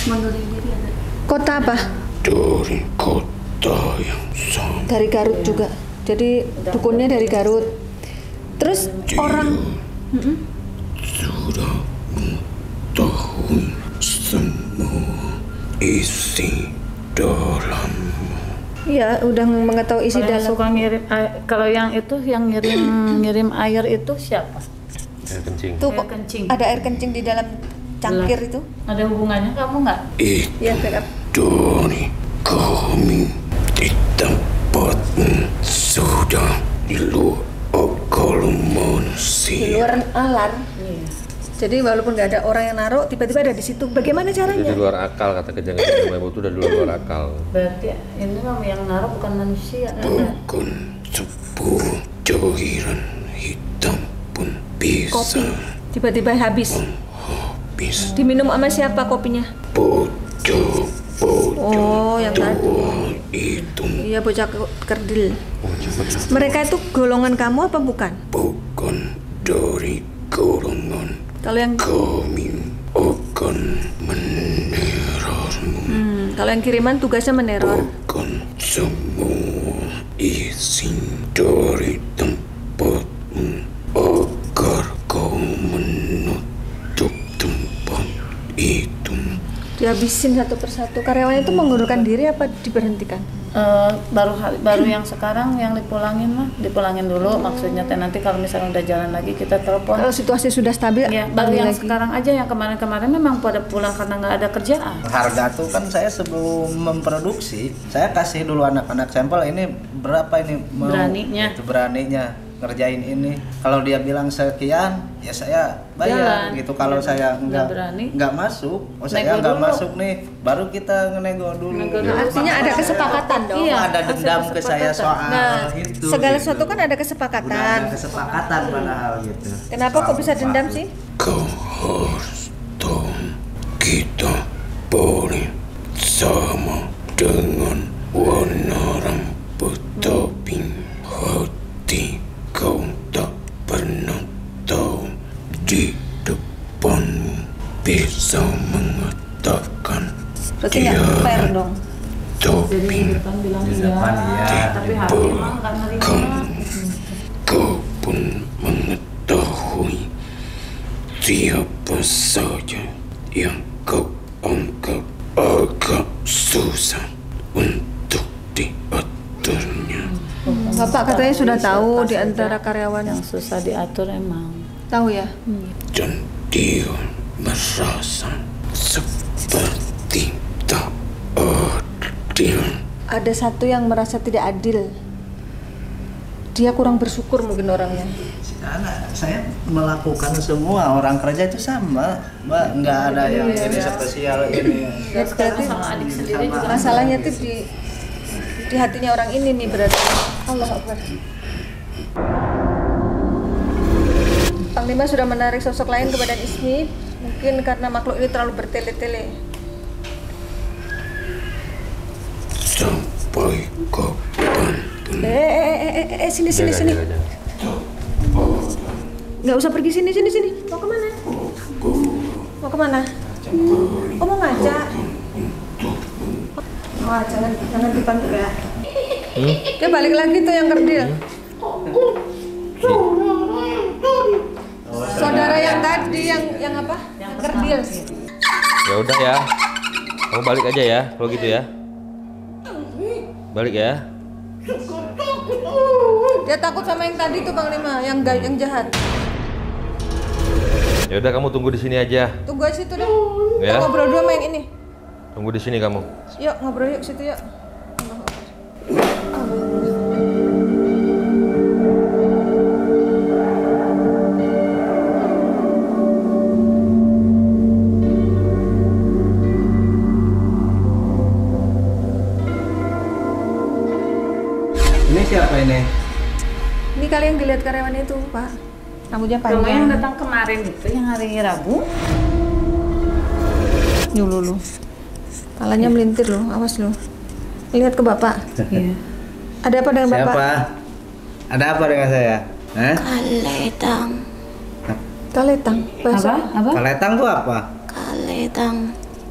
Kota apa? dari kota yang sama. Dari Garut juga. Jadi dukunnya dari Garut. Terus orang Sudah mengetahui semua isi dalam. iya udah mengetahui isi Kalau yang dalam. suka ngirim kalau yang itu yang ngirim air itu siapa? Air kencing. Tuh Air kok kencing. ada air kencing di dalam cangkir itu? Ada hubungannya kamu nggak? Itu Iya, backup. dari kami di tempatmu sudah di luar akal Di manusia. luar nalar. Jadi walaupun nggak ada orang yang naruh, tiba-tiba ada di situ. Bagaimana Itu caranya? di luar akal, kata kejanggalan ibu itu udah di luar akal. Berarti ini mah yang naruh bukan manusia. Bukan sebuah cairan hitam pun bisa Kopi. Tiba-tiba habis. habis. Diminum sama siapa kopinya? Bocah Oh, yang tadi. tua itu Iya, bocah kerdil. Mereka itu golongan kamu apa bukan? bukan dari golongan. Kalau yang Kami akan menerormu. kalau yang kiriman tugasnya meneror. Bukan semua isi dari tempatmu agar kau menutup tempat itu. Dihabisin satu persatu. Karyawannya itu mengundurkan diri apa diberhentikan? Baru yang sekarang yang dipulangin dulu, maksudnya teh nanti kalau misalnya udah jalan lagi kita telepon. Kalau situasi sudah stabil, Ya, baru panggil yang lagi. sekarang aja, yang kemarin-kemarin memang pada pulang karena nggak ada kerjaan. Harga tuh kan saya sebelum memproduksi, saya kasih dulu anak-anak sampel ini berapa ini mau Beraninya. itu beraninya ngerjain ini. Kalau dia bilang sekian, ya saya bayar Jalan. gitu. Kalau Ya, saya nggak berani. nggak masuk, saya Nego nggak dulu. masuk nih, baru kita ngenego dulu. Nego Gitu. dulu. Artinya ada kesepakatan dong. Iya, ada dendam ke saya soal Nah, itu. segala gitu. sesuatu kan ada Udah kesepakatan. ada kesepakatan padahal gitu. Kenapa kok bisa dendam sih? Kau harus tahu kita boleh sama dengan warna rambut, tapi hati kau tak pernah tahu. Di depanmu bisa mengatakan Berarti nggak fair dong. tapi Kan bilang Di depan iya. tapi hati emang nggak nerima. kau pun mengetahui siapa saja yang kau anggap agak susah untuk diaturnya. Bapak katanya sudah tahu di antara karyawan. Yang susah diatur emang. Tahu ya? Dan dia merasa seperti tak adil. Ada satu yang merasa tidak adil. Dia kurang bersyukur mungkin orangnya. Karena saya melakukan semua orang kerja itu sama, Mbak. Nggak ada yang ini spesial ini. Ya, berarti Sama adik sendiri juga masalahnya tuh di di hatinya orang ini nih berarti. Allah Akbar. Panglima sudah menarik sosok lain ke badan Ismi, mungkin karena makhluk ini terlalu bertele-tele. Sampai kapan pun Sini. Nggak usah pergi sini. Mau kemana? Mau kemana? Oh, mau ngajak. Wah, jangan dipanggil ya. Dia balik lagi tuh yang kerdil. Saudara yang tadi yang apa? Yang kerdil. Ya udah ya. Kamu balik aja ya kalau gitu ya. Balik ya. Dia takut sama yang tadi tuh Panglima, yang jahat. Ya udah kamu tunggu di sini aja. Tunggu aja situ deh. Ya. Kita ngobrol dulu sama yang ini. Tunggu di sini kamu. Yuk ngobrol yuk situ yuk. Ini siapa ini? Ini kali yang dilihat karyawan itu, Pak. Rambutnya Kamu yang panjang. datang kemarin itu yang hari Rabu. Nyulu lu. Palanya melintir loh, awas lu. Lihat ke Bapak. Iya. Ada apa dengan Bapak? Siapa? Ada apa dengan saya? Hah? Kaletang, Kaletang. Bahasa Apa? Kaletang tuh apa? kaletang,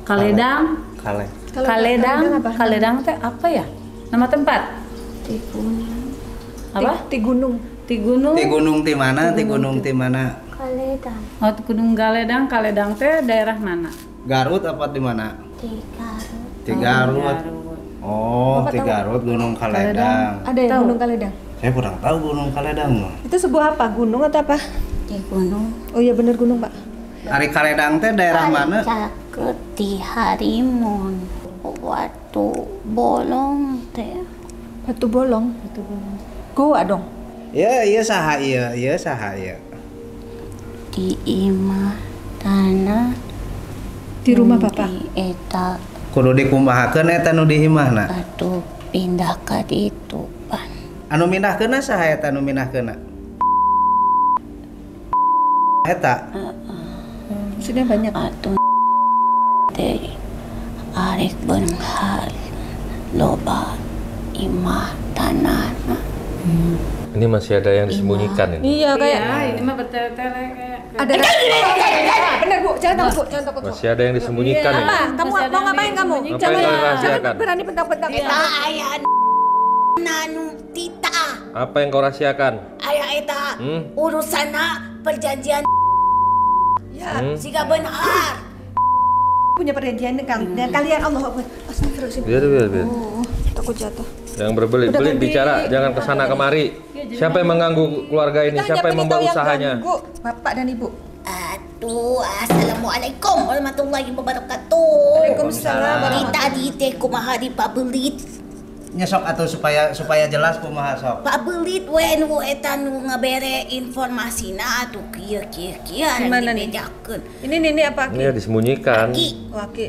Kaledang. Kale. Kaledang teh apa ya? Nama tempat? tikunang, Apa? Ti gunung. Ti Gunung. Ti gunung ti mana? Ti gunung ti mana? kaletang, Oh, Gunung Kaledang. Kaledang teh daerah mana? Garut apa di mana? tikarut, Ti Garut. Garut. Oh, Bapak Ti tahu? Garut Gunung Kaledang. Ada yang Tahu. gunung Kaledang. Saya kurang tahu Gunung Kaledang. Itu sebuah apa? Gunung atau apa? di gunung, Oh iya bener gunung, Pak. Ari Kaledang teh daerah mana? caket di harimun, waktu bolong teh, Batu Bolong. Goa dong. Iya saha iya saha. di imah tanah, Di rumah Bapak. di eta Kudu dikumahakeun eta nu di imahna. batu pindah ke ditu pan, Anu mindahkeunna saha eta nu mindahkeunna? Eta. Sudah banyak. batu teh arek benghal loba imah tanah. Ini masih ada yang disembunyikan ini. Iya kayak Iya, ini mah bertele-tele kayak. ada. Bener Bu, jangan takut Bu, jangan takut Bu. Masih ada yang disembunyikan ini. Apa? Kamu Masih ada mau ngapain yang kamu? disembunyikan. Apa yang kalian rahasiakan? Jangan berani bentak-bentak. Eta aya nanu tita, Apa yang kau rahasiakan? aya eta urusana perjanjian Ya, siga benar. punya perjanjian dengan kalian. Allah Akbar. Astagfirullahaladzim. Biar. Oh, takut jatuh. Yang berbelit-belit Udah, bicara, jangan kesana kemari. Siapa yang mengganggu keluarga ini? Kita hanya Siapa yang pengen membawa tahu yang usahanya? ganggu Bapak dan Ibu. Aduh, assalamualaikum warahmatullahi wabarakatuh. Waalaikumsalam. Kita di teh kumaha di pabelit. Nyesok atau supaya jelas kumaha sok. Pabelit wen nu eta nu ngabere informasina atuh kieu Gimana nih? dibejakeun. Ini apa Ini Aki? ya disembunyikan. Oh, Aki.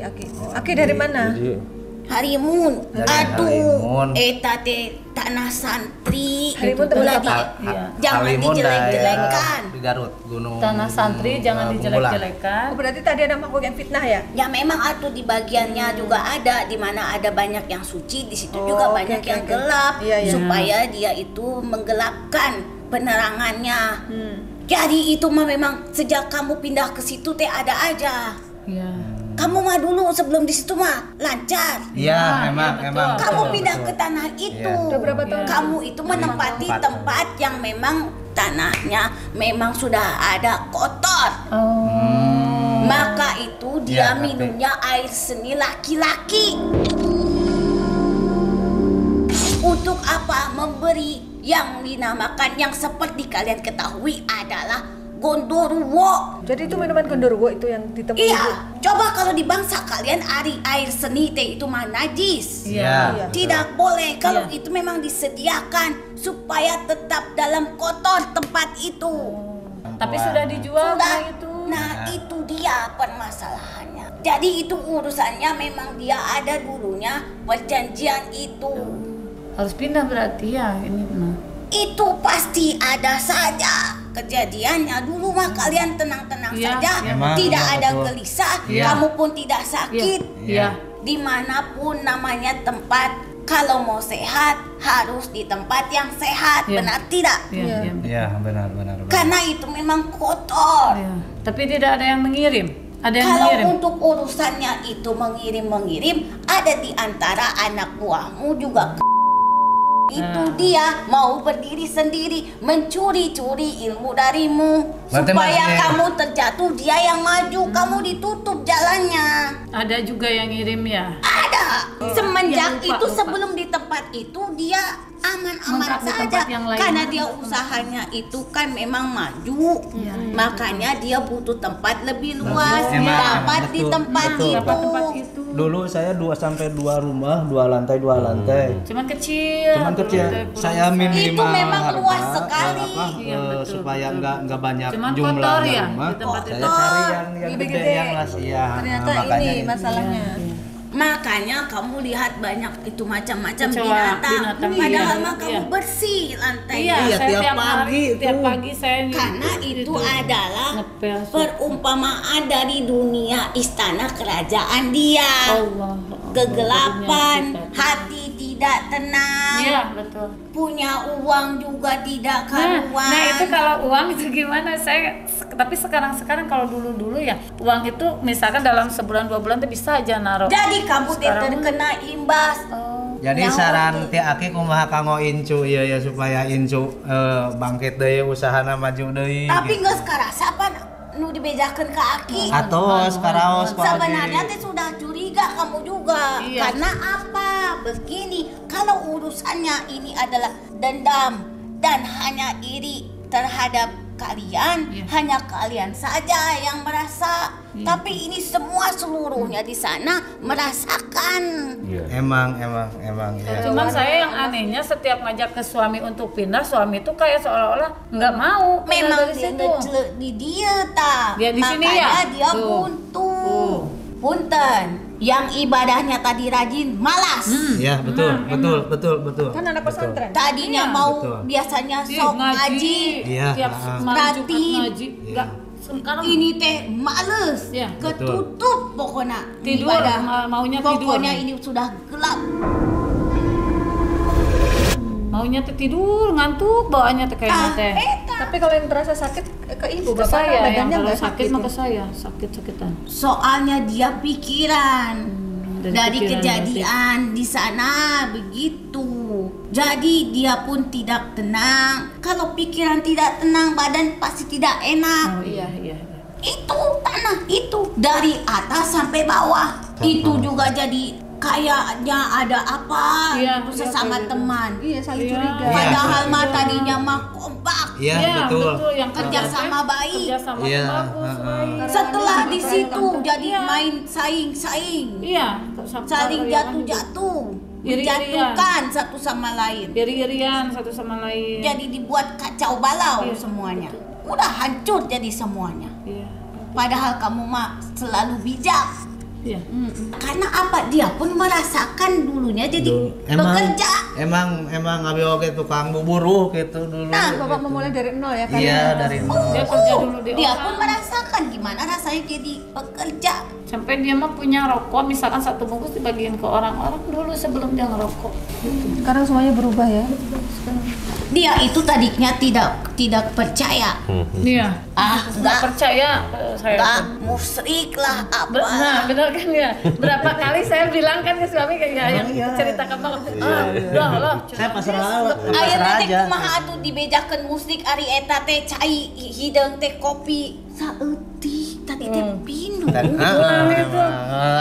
Aki dari mana? Jadi, Harimun, Dari aduh, Harimun. eta teh tanah santri. Harimun Ulah tempat di- apa? Iya. Jangan Halimun dijelek-jelekan. daerah di Garut, Gunung. Tanah santri jangan Bungkulan. dijelek-jelekan. Oh, berarti tadi ada makhluk yang fitnah ya? Ya memang atuh di bagiannya juga ada di mana ada banyak yang suci, di situ Oh, juga oke, banyak oke, yang oke. gelap Iya, iya. supaya dia itu menggelapkan penerangannya. Hmm. Jadi itu mah memang sejak kamu pindah ke situ teh ada aja. Iya. Kamu mah dulu sebelum di situ mah lancar. Iya, memang. Kamu betul, pindah betul. ke tanah itu. Iya. Udah berapa tahun? Kamu itu menempati Tempat. tempat yang memang tanahnya memang sudah ada kotor. Oh. Maka itu Iya, dia tapi- minumnya air seni laki-laki. Untuk apa memberi yang dinamakan yang seperti kalian ketahui adalah gondorwo. Jadi itu minuman gondorwo itu yang ditemui. Iya, coba kalau di bangsa kalian air seni teh itu mah najis. Iya. Tidak boleh kalau Iya. itu memang disediakan supaya tetap dalam kotor tempat itu. Tapi sudah dijual Sudah. kayak itu. Nah, itu dia permasalahannya. Jadi itu urusannya memang dia ada dulunya perjanjian itu. Harus pindah berarti ya ini. Itu pasti ada saja kejadiannya. Dulu mah kalian tenang-tenang saja, memang, tidak ada betul. gelisah, kamu pun tidak sakit. Iya. Dimanapun namanya tempat, kalau mau sehat harus di tempat yang sehat, benar tidak? Iya, benar. Karena itu memang kotor. Tapi tidak ada yang mengirim. Ada yang Kalau mengirim. untuk urusannya itu mengirim, ada di antara anak buahmu juga. Itu dia mau berdiri sendiri mencuri-curi ilmu darimu. Berarti Supaya maksudnya- kamu terjatuh, dia yang maju, kamu ditutup jalannya. Ada juga yang ngirim ya. Ada. Semenjak Ya, lupa, itu lupa. sebelum di tempat itu dia aman-aman Ngontrak di saja. tempat yang lain. Karena dia usahanya itu kan memang maju. Makanya dia butuh tempat lebih luas. Emang, Dapat di betul, tempat betul. Dapat tempat itu. itu. Dulu saya 2 rumah, 2 lantai. Cuman kecil. Cuman kecil. Kurang Saya besar. minimal Itu memang harga, luas sekali. Iya, betul, supaya betul. nggak banyak Cuman jumlah kotor ya, rumah. di tempat Saya itu. cari yang Lebih gede, gede. yang las ya. Ternyata makanya ini masalahnya. Makanya kamu lihat banyak itu macam-macam Kecoa, binatang. binatang, Padahal iya. mah kamu Iya. bersih lantai. Iya, saya tiap tiap pagi hari, itu. tiap pagi saya Karena itu adalah ngepel. perumpamaan dari dunia istana kerajaan dia. Allah. Kegelapan, Dunia kita. hati tidak tenang, Iya, betul. punya uang juga tidak karuan. Nah itu kalau uang itu gimana? Tapi sekarang kalau dulu ya uang itu misalkan dalam sebulan 2 bulan tuh bisa aja naruh. Jadi kamu Sekarang terkena imbas. Jadi Nyawa saran tuh. ti aki kumaha kanggo incu ieu ya supaya incu bangkit deui usahana maju deui. Tapi nggak sekarang siapa nu dibejakan ke aki. Atos karaos ku Sebenarnya Agi. teh sudah curiga kamu juga. Iya. Karena apa? Begini, kalau urusannya ini adalah dendam dan hanya iri terhadap kalian, hanya kalian saja yang merasa. Tapi ini semua seluruhnya di sana merasakan. Emang ya. Cuman saya yang anehnya setiap ngajak ke suami untuk pindah, suami itu kayak seolah-olah nggak mau pindah Memang dari dia situ. ngecelek di dia tak. Dia di sini Makanya ya? dia Tuh. buntu. Punten, yang ibadahnya tadi rajin malas. Ya, betul. Kan anak pesantren. Tadinya Iya, mau betul. biasanya Ih, sok ngaji. Iya, Tiap malam Jumat Gratis. ngaji. Nggak, sekarang Ini teh males. Iya, Ketutup pokoknya. Tidur, ibadah. maunya Pokoknya tidur. ini sudah gelap. maunya teh tidur, ngantuk bawaannya teh kayaknya teh. Tapi kalau yang terasa sakit ke ibu, Ke bapak saya kan yang badannya kalau nggak sakit ya? mah ke saya, sakit-sakitan. Soalnya dia pikiran. Dari pikiran kejadian di sana begitu. Jadi dia pun tidak tenang. Kalau pikiran tidak tenang, badan pasti tidak enak. Oh iya. Itu tanah itu dari atas sampai bawah. Itu juga jadi kayaknya ada apa Iya, itu iya, sesama kayak gitu. teman. Iya, saling Iya. curiga. Padahal mah tadinya mah kompak. Iya, betul. Yang Kerjasama baik. Kerjasama Iya, bagus, baik. Setelah di situ jadi Iya. main saing-saing. Iya, Saling jatuh-jatuh. Iri-irian. Menjatuhkan satu sama lain. Iri-irian satu sama lain. Jadi dibuat kacau balau Iya, semuanya. Udah hancur jadi semuanya. Iya. Padahal kamu mah selalu bijak. Iya. Karena apa? Dia pun merasakan dulunya jadi bekerja. Emang abi oge tukang buburuh gitu dulu. Nah, Bapak memulai dari nol ya kan? Iya, dari nol. Dia kerja dulu di Dia orang. pun merasakan gimana rasanya jadi pekerja. Sampai dia mah punya rokok, misalkan 1 bungkus dibagiin ke orang-orang dulu sebelum dia ngerokok. Sekarang semuanya berubah ya. Dia itu tadinya tidak percaya. Iya. Nggak Nggak percaya saya. Nggak tuh. musyrik lah apa. Nah, benar kan ya. Berapa kali saya bilang kan ke suami kayak yang cerita ke Bang. Udah lah. Saya pasrah Ayeuna teh aja. kumaha atuh dibejakeun musik ari eta teh cai hideung teh kopi saeutik tadi teh pinu.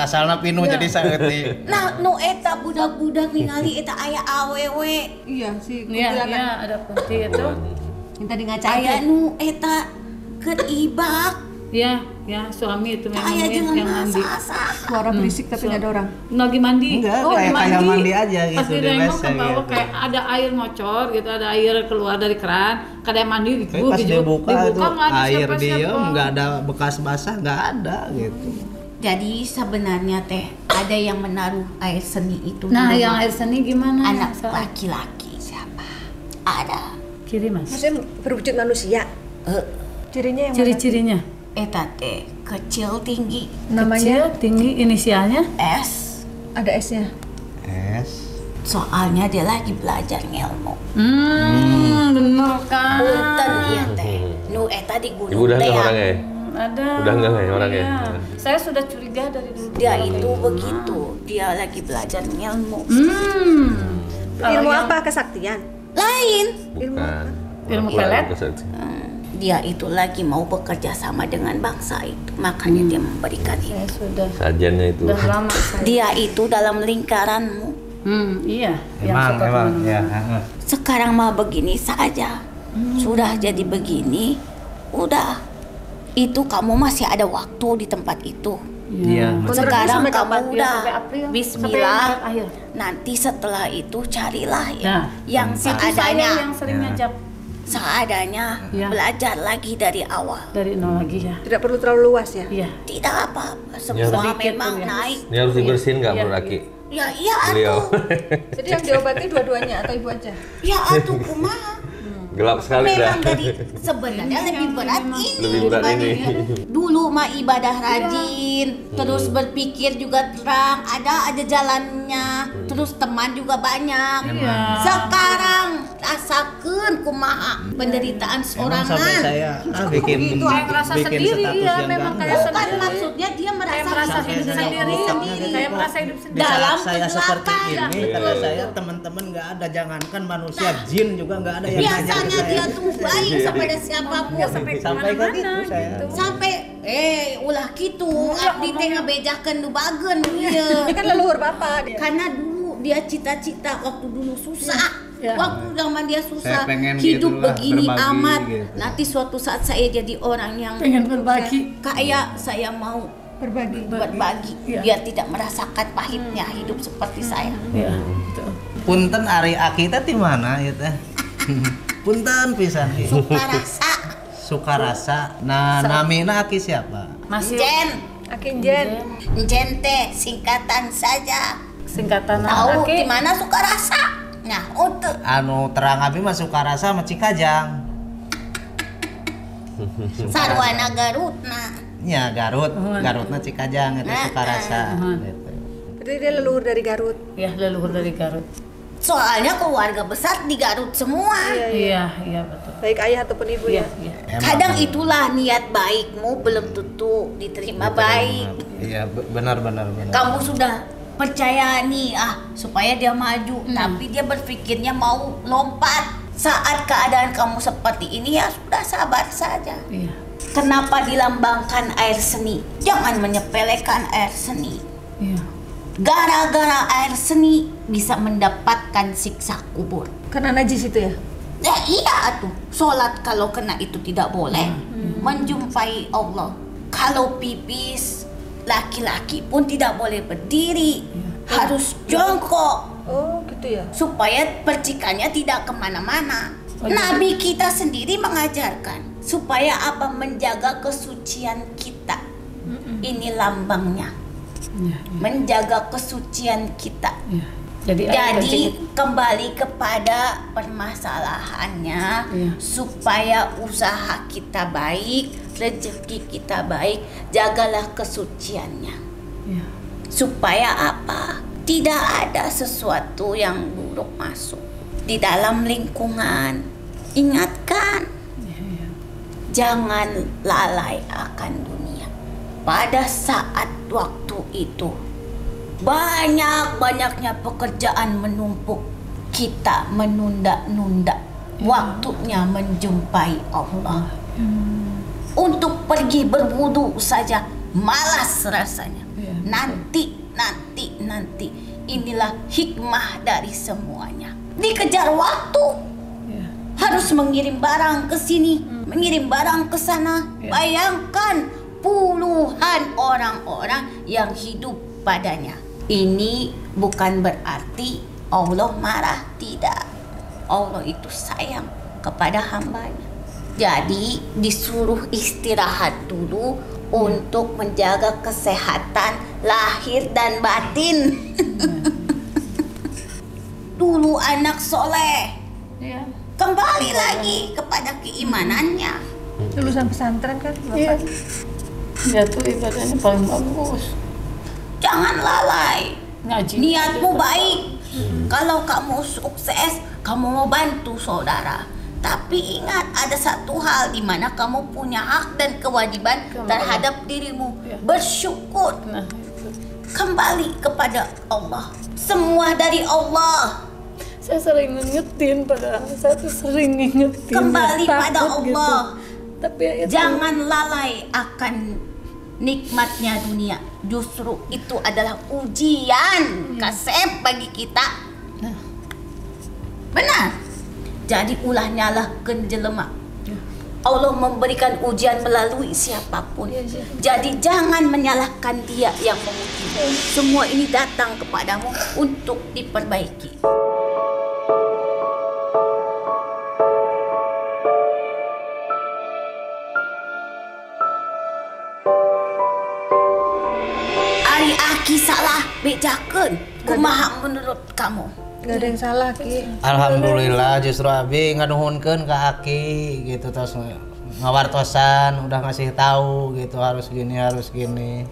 Asalna pinu jadi saeutik. Nah, nu eta budak-budak ningali eta aya awewe. Iya sih. Iya, iya ada kunti itu. Yang tadi Aya ngacain. nu eta keur ibak. Iya, ya suami itu memang Aya yang jeung mandi. masak. Suara berisik tapi nggak ada orang. Lagi mandi. Enggak, lagi kayak mandi aja Pas gitu, direngok biasa ke bawah gitu. kayak ada air ngocor gitu, ada air keluar dari keran, kadang mandi gitu. Tapi pas dibuka itu nggak ada air siapa-siapa. diem, nggak ada bekas basah, nggak ada gitu. Jadi sebenarnya teh ada yang menaruh air seni itu. Nah, di yang rumah. air seni gimana? Anak Sa- laki-laki siapa? Ada. Kiri mas. Maksudnya berwujud manusia. Cirinya yang mana? Ciri-cirinya. Eta teh kecil tinggi Namanya Kecil, tinggi, inisialnya. S. ada S-nya. Soalnya dia lagi belajar ngilmu. Bener kan. Punten iya teh. Nu eta di gunung Ibu udah teh nggak ya. orangnya? Ada. Udah nggak ya orangnya? Iya. Saya sudah curiga dari dulu. Dia itu begitu. Dia lagi belajar ngilmu. Kalau Ilmu yang apa? Kesaktian. Lain. Bukan. Ilmu pelet? Dia itu lagi mau bekerja sama dengan bangsa itu. Makanya dia memberikan Saya itu. sudah Sajennya itu. lama saya. Dia itu dalam lingkaranmu. Iya. yang Emang, suka emang, kemana-mana. ya. Sekarang mah begini saja. Sudah jadi begini. Udah. Itu kamu masih ada waktu di tempat itu. Iya. Kontraknya Sekarang sampai kamu kapan? Ya, udah sampai April. Sampai Bismillah. Maret akhir. Nanti setelah itu carilah Nah, ya yang Itu saya seadanya. yang sering Ya. ngajak Seadanya Ya. belajar lagi dari awal. dari nol lagi ya. Tidak perlu terlalu luas ya. Iya. Tidak apa-apa, semua Sedikit memang tuh ya. naik. Ini harus dibersihin nggak Iya, menurut Aki? Ya iya Beliau. atuh. Jadi yang diobati dua-duanya atau ibu aja? Ya atuh kumaha. Gelap sekali dah. Memang dari sebenarnya lebih berat ini. Lebih berat ini. Dulu mah ibadah rajin, terus berpikir juga terang, ada jalannya, terus teman juga banyak. Sekarang rasakeun kumaha penderitaan Emang sampai sorangan. saya bikin Itu kayak ngerasa bikin sendiri, status iya, yang memang ganggu. kayak Bukan sendiri. maksudnya dia merasa Kayak merasa Sampai hidup saya sendiri. otaknya gitu Kayak kok. merasa hidup Di sendiri. saat Dalam saya seperti kegelapan. ini, kata saya teman-teman nggak ada, jangankan manusia, jin juga nggak ada yang nanya ke Biasanya saya. dia tuh baik kepada siapapun. Sampai ke gitu saya. Sampai ulah gitu abdi teh ngabejakeun nu bageun ieu. Ini kan leluhur bapak. Karena dulu dia cita-cita waktu dulu susah. Ya. Waktu zaman dia susah, Saya pengen hidup gitulah, begini berbagi amat. gitu. Nanti suatu saat saya jadi orang yang Pengen berbagi. kaya, saya mau Berbagi. berbagi. Iya. Biar tidak merasakan pahitnya hidup seperti saya. Iya. Betul. Punten Ari Aki teh di mana ya teh? Punten pisan. Suka rasa. Suka rasa. Nah, namina Aki siapa? Masih Jen, Akinjen. Jen teh singkatan saja. singkatan Tahu Aki. di mana suka rasa? Nah, untuk Anu terang abi mah suka rasa sama Cikajang. sarwana Garutna. Ya Garut, Garutna Cikajang itu suka rasa. Gitu. Berarti dia leluhur dari Garut. Ya, leluhur dari Garut. Soalnya keluarga besar di Garut semua. Iya, iya betul. Baik ayah ataupun ibu Iya, ya. iya. Emang. Kadang itulah niat baikmu belum tentu diterima baik. Iya, benar. Kamu sudah percaya nih supaya dia maju, tapi dia berpikirnya mau lompat. Saat keadaan kamu seperti ini ya sudah sabar saja. Iya. Kenapa dilambangkan air seni? Jangan menyepelekan air seni. Iya. Gara-gara air seni bisa mendapatkan siksa kubur. Karena najis itu ya. Ya iya tuh, sholat kalau kena itu tidak boleh. Menjumpai Allah. Kalau pipis, laki-laki pun tidak boleh berdiri. Harus jongkok. Oh gitu ya. Supaya percikannya tidak kemana-mana. Nabi kita sendiri mengajarkan. Supaya apa? Menjaga kesucian kita. Ini lambangnya. Iya. Menjaga kesucian kita. Iya. Jadi Jadi kembali kepada permasalahannya, Iya. supaya usaha kita baik, rezeki kita baik, jagalah kesuciannya. Iya. Supaya apa? Tidak ada sesuatu yang buruk masuk di dalam lingkungan. Ingatkan, jangan lalai akan dunia. Pada saat waktu itu, banyaknya pekerjaan menumpuk, kita menunda-nunda waktunya menjumpai Allah. Untuk pergi berwudu saja malas rasanya. Nanti. Inilah hikmah dari semuanya. Dikejar waktu. Harus mengirim barang ke sini, mengirim barang ke sana. Bayangkan puluhan orang-orang yang hidup padanya. Ini bukan berarti Allah marah, tidak. Allah itu sayang kepada hambanya. Jadi disuruh istirahat dulu untuk menjaga kesehatan lahir dan batin. Dulu anak soleh, Iya. kembali lagi kepada keimanannya. Lulusan pesantren kan Iya. Bapak? Dia tuh ibadahnya paling bagus. Jangan lalai. Ngaji. Niatmu baik. Kalau kamu sukses, kamu mau bantu saudara. Tapi ingat, ada satu hal di mana kamu punya hak dan kewajiban terhadap dirimu. Ya. Bersyukur. Nah, itu. Kembali kepada Allah. Semua dari Allah. Saya sering ngingetin, padahal saya tuh sering ngingetin. Kembali takut pada Allah. Gitu. Tapi ya itu. Jangan lalai akan nikmatnya dunia. Justru itu adalah ujian kasep bagi kita. Benar. Jadi ulahnya lah kenjelema. Allah memberikan ujian melalui siapapun. Jadi jangan menyalahkan dia yang menguji. Semua ini datang kepadamu untuk diperbaiki. Ari aki salah bejakeun. Kumaha menurut kamu? Gak ada yang salah Ki. Alhamdulillah justru Abi nganuhunkeun ke Aki gitu, terus ngawartosan udah ngasih tahu gitu harus gini.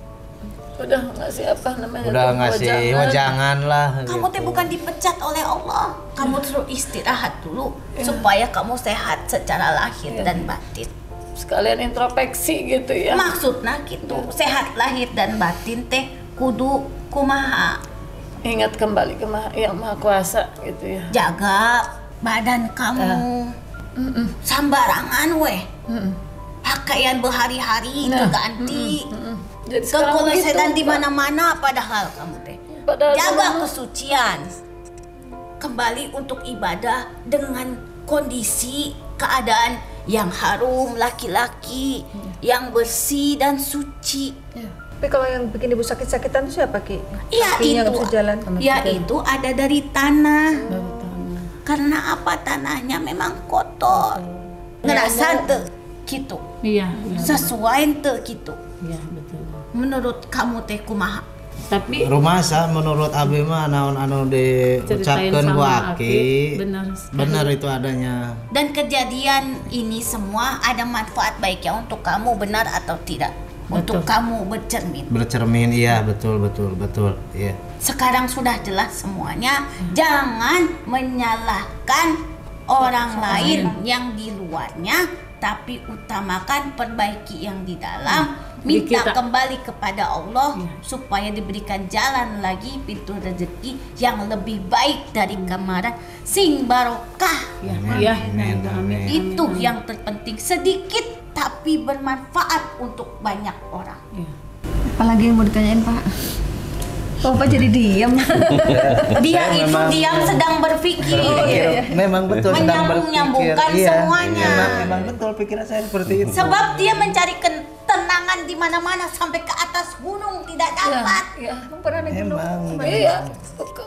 Udah ngasih apa namanya? Udah ngasih wejangan lah Kamu gitu. teh bukan dipecat oleh Allah. Kamu terus istirahat dulu supaya kamu sehat secara lahir dan batin. Sekalian introspeksi gitu ya. Maksudnya gitu, sehat lahir dan batin teh kudu kumaha. Ingat kembali ke Yang Maha Kuasa gitu ya. Jaga badan kamu. Sambarangan weh. Pakaian berhari-hari terganti. Jadi sekarang Kekolesetan begitu, di mana-mana padahal kamu teh. Padahal Jaga dulu- kesucian. Kembali untuk ibadah dengan kondisi keadaan yang harum, laki-laki yang bersih dan suci. Tapi kalau yang bikin ibu sakit-sakitan itu siapa Ki? Ya Kakinya nggak itu, bisa jalan. ya itu ada dari tanah. Karena apa? Tanahnya memang kotor. Ngerasa teu gitu. Iya. Sesuai teu gitu. Iya betul. Menurut kamu teh kumaha? Tapi Rumasa menurut Abi mah naon anu ceritain diucapkeun ku sama Aki. benar. Bener itu adanya. Dan kejadian ini semua ada manfaat baiknya untuk kamu, benar atau tidak? Untuk kamu bercermin. Bercermin, iya betul. Iya. Sekarang sudah jelas semuanya. Jangan menyalahkan orang lain yang di luarnya, tapi utamakan perbaiki yang di dalam. Minta kita. kembali kepada Allah supaya diberikan jalan lagi pintu rezeki yang lebih baik dari kemarin. Sing barokah. Iya. Amin. Itu yang terpenting, sedikit tapi bermanfaat untuk banyak orang. Apalagi yang mau ditanyain Pak? Oh Pak jadi diam. Dia Saya itu memang- diam sedang berpikir. Memang betul sedang berpikir. Menyambung-nyambungkan semuanya. Memang betul pikiran saya seperti itu. Sebab dia mencari ketenangan di mana-mana sampai ke atas gunung tidak dapat. Iya. Emang pernah naik gunung? Emang. Iya.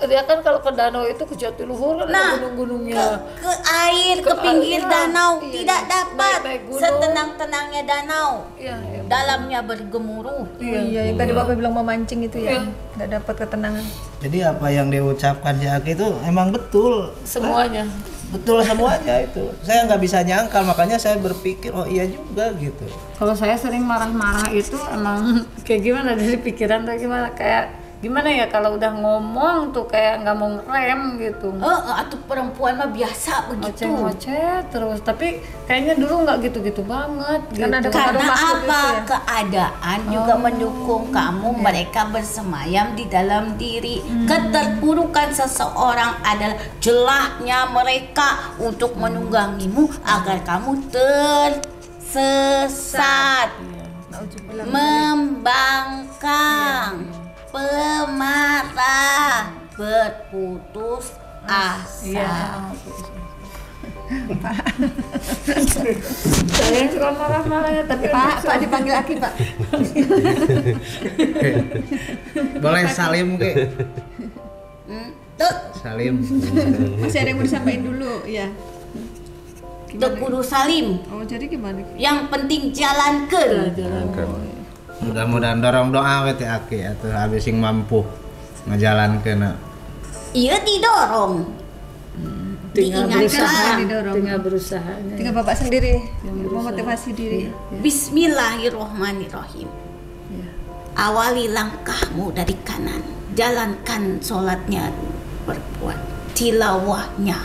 Dia kan kalau ke danau itu ke Jatiluhur kan ada Nah, gunung-gunungnya. ke air, ke pinggir aliran. danau Iya, tidak dapat. naik gunung. Setenang-tenangnya danau, Iya. dalamnya bergemuruh. Oh iya, yang tadi Bapak bilang mau mancing itu ya. Nggak dapat ketenangan. Jadi apa yang diucapkan si Aki itu emang betul. Semuanya. Betul semuanya itu. Saya nggak bisa nyangkal, makanya saya berpikir oh iya juga gitu. Kalau saya sering marah-marah itu emang kayak gimana dari pikiran tuh gimana kayak gimana ya kalau udah ngomong tuh kayak nggak mau ngerem gitu. Atau perempuan mah biasa begitu. Ngoceh-ngoceh terus tapi kayaknya dulu nggak gitu-gitu banget Karena gitu. ada Karena pengaruh makhluk apa? itu ya? Keadaan juga mendukung kamu. Mereka bersemayam di dalam diri. Keterpurukan seseorang adalah celahnya mereka untuk menunggangimu agar kamu tersesat, membangkang, pemarah, berputus asa. Saya suka marah-marahnya tapi Pak dipanggil Aki Pak. Boleh salim ke? Tuh, Salim. Masih ada yang mau disampaikan dulu ya. kudu salim. Oh jadi gimana? Yang penting jalankan. Kan. Mudah-mudahan dorong doa we teh Aki atuh habis sing mampu ngajalankeun. Iya didorong. Tinggal Diingatkan. berusaha. Tinggal Bapak sendiri memotivasi diri. Bismillahirrohmanirrohim. Awali langkahmu dari kanan. Jalankan sholatnya, berbuat tilawahnya,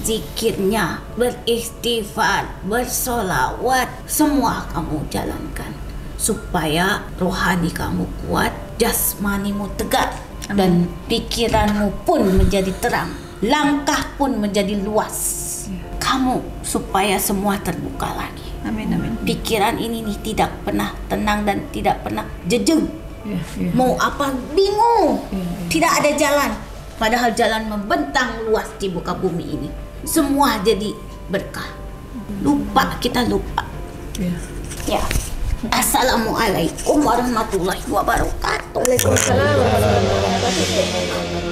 zikirnya, beristighfar, bersolawat. Semua kamu jalankan supaya rohani kamu kuat, jasmanimu tegak, dan pikiranmu pun menjadi terang. Langkah pun menjadi luas. Kamu supaya semua terbuka lagi. Amin amin. Pikiran ini nih tidak pernah tenang dan tidak pernah jejeng. Mau apa bingung. Tidak ada jalan. Padahal jalan membentang luas di muka bumi ini. Semua jadi berkah. Lupa, kita lupa. Ya. Assalamualaikum warahmatullahi wabarakatuh. Waalaikumsalam warahmatullahi wabarakatuh.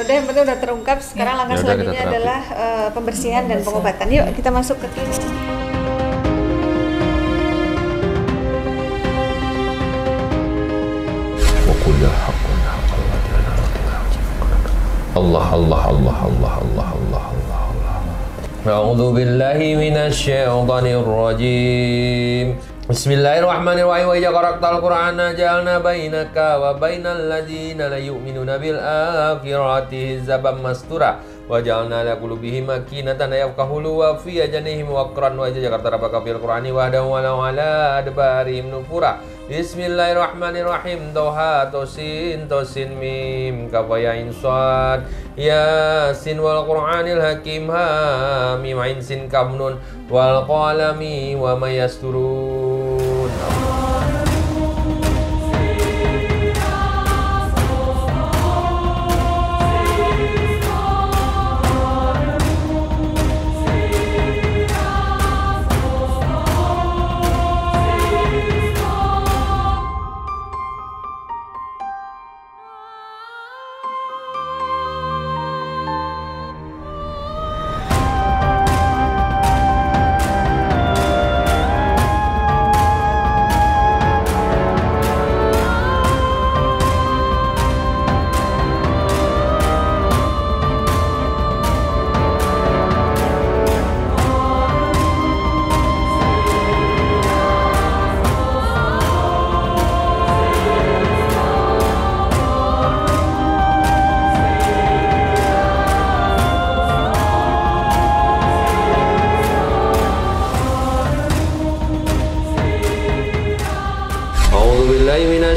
Udah, yang penting udah terungkap. Sekarang langkah Ya udah, kita selanjutnya terapi. adalah pembersihan dan pengobatan. Yuk kita masuk ke klinik. Allah Allah Allah Allah Allah Allah Allah Allah. A'udzu billahi minasy syaithanir rajim. Bismillahirrahmanirrahim. Wa idza qara'tal Qur'ana ja'alna bainaka wa bainal ladzina la yu'minuna bil akhirati hizaban mastura wa ja'alna ala qulubihim akinatan yafqahulu wa fi ajanihim waqran wa idza qara'ta rabbaka fil Qur'ani wa hadaw wa ala adbarihim nufura. Bismillahirrahmanirrahim. Toha tosin tosin mim kaf ya ain sad yasin wal Qur'anil hakim ha mim ain sin kaf nun wal qalami wa ma yasturun.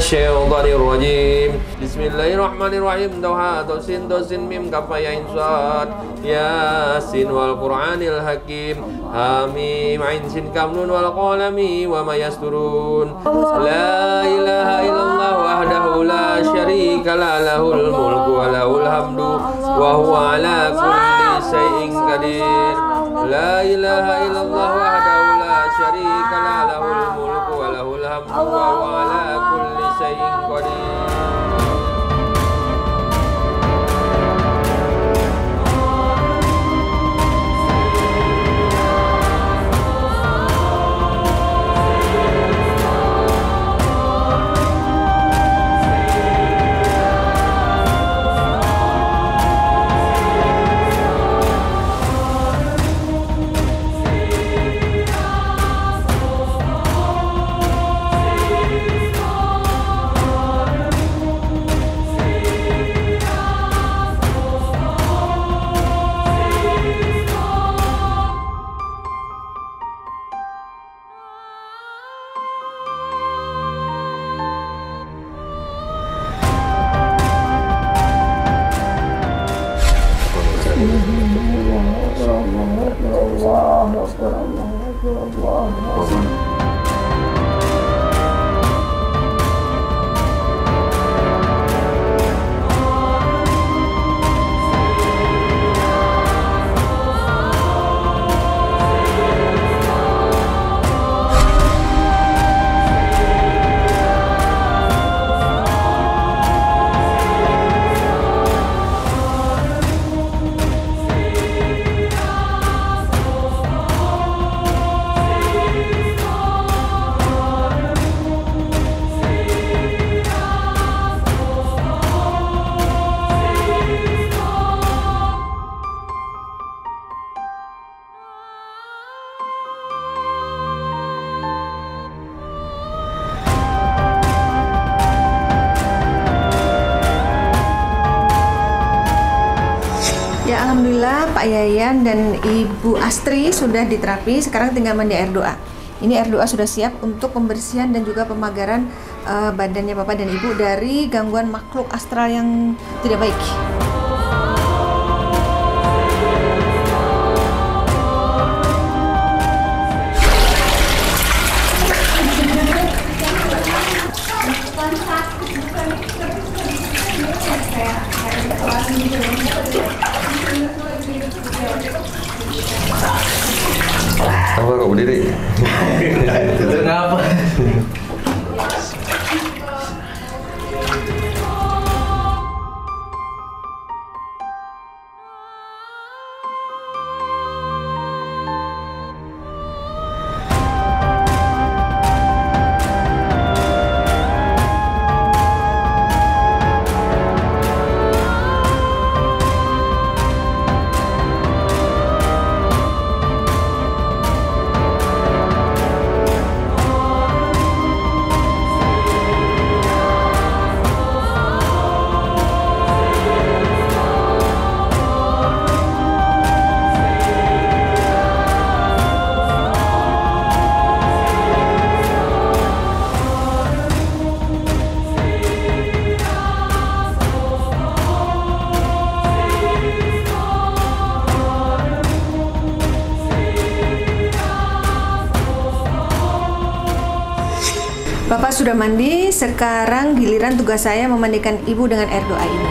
Syaitanirrajim. Bismillahirrahmanirrahim. Toha tosin tosin mim kaf ya ain sad yasin wal Qur'anil hakim hamim ain sin kaf nun wal qalami wa ma yasturun. La ilaha illallah wahdahu la syarika la lahul mulku wa lahul hamdu wa huwa ala kulli syai'in qadir. La ilaha illallah wahdahu la syarika la lahul mulku wa lahul hamdu wa huwa ala kulli syai'in qadir. Alhamdulillah Pak Yayan dan Ibu Astri sudah diterapi, sekarang tinggal mandi air doa. Ini air doa sudah siap untuk pembersihan dan juga pemagaran badannya Bapak dan Ibu dari gangguan makhluk astral yang tidak baik. Apa kok berdiri? Itu kenapa? Bapak sudah mandi, sekarang giliran tugas saya memandikan Ibu dengan air doa ini.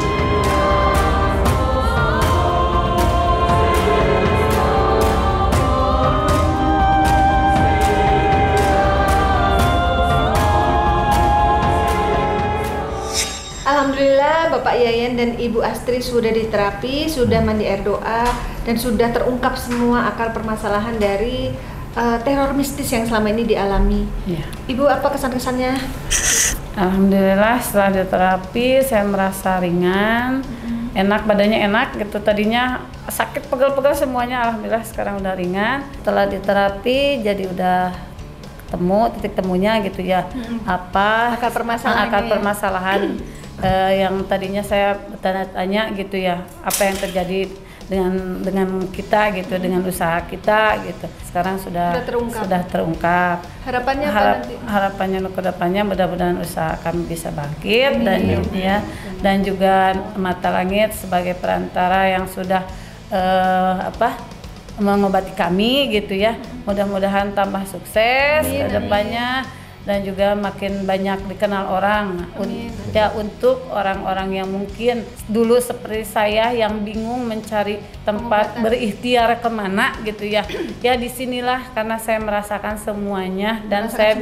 Alhamdulillah Bapak Yayan dan Ibu Astri sudah diterapi, sudah mandi air doa, dan sudah terungkap semua akar permasalahan dari teror mistis yang selama ini dialami. Ya. Ibu, apa kesan-kesannya? Alhamdulillah setelah diterapi saya merasa ringan, enak, badannya enak gitu. Tadinya sakit pegel-pegel semuanya, alhamdulillah sekarang udah ringan. Setelah diterapi jadi udah ketemu titik temunya gitu ya. Apa Akar permasalahannya akar ya? permasalahan yang tadinya saya bertanya-tanya gitu ya, apa yang terjadi dengan kita gitu, dengan usaha kita gitu. Sekarang sudah terungkap. Harapannya apa nanti? Harapannya ke depannya mudah-mudahan usaha kami bisa bangkit dan juga Mata Langit sebagai perantara yang sudah mengobati kami gitu ya. Mudah-mudahan tambah sukses ke depannya dan juga makin banyak dikenal orang. Ya, untuk orang-orang yang mungkin dulu seperti saya yang bingung mencari tempat berikhtiar kemana gitu ya. Ya disinilah, karena saya merasakan semuanya dan saya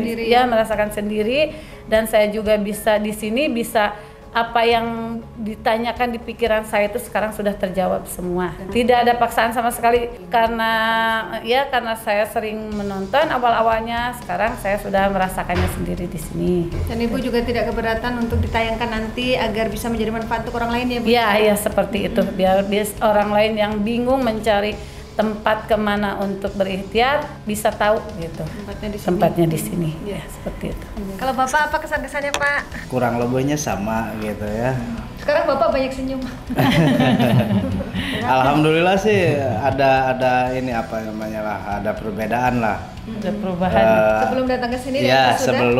merasakan sendiri, dan saya juga bisa di sini bisa apa yang ditanyakan di pikiran saya itu sekarang sudah terjawab semua. Tidak ada paksaan sama sekali karena saya sering menonton awal-awalnya, sekarang saya sudah merasakannya sendiri di sini. Dan Ibu juga tidak keberatan untuk ditayangkan nanti agar bisa menjadi manfaat untuk orang lain ya Bu? Iya, seperti itu. Biar orang lain yang bingung mencari tempat kemana untuk berikhtiar bisa tahu gitu. Tempatnya di sini. Ya, seperti itu. Kalau Bapak, apa kesan-kesannya Pak? Kurang lebihnya sama gitu ya. Sekarang Bapak banyak senyum. Alhamdulillah sih ada ini apa namanya lah, ada perbedaan lah. Ada perubahan. Sebelum datang ke sini ya, dan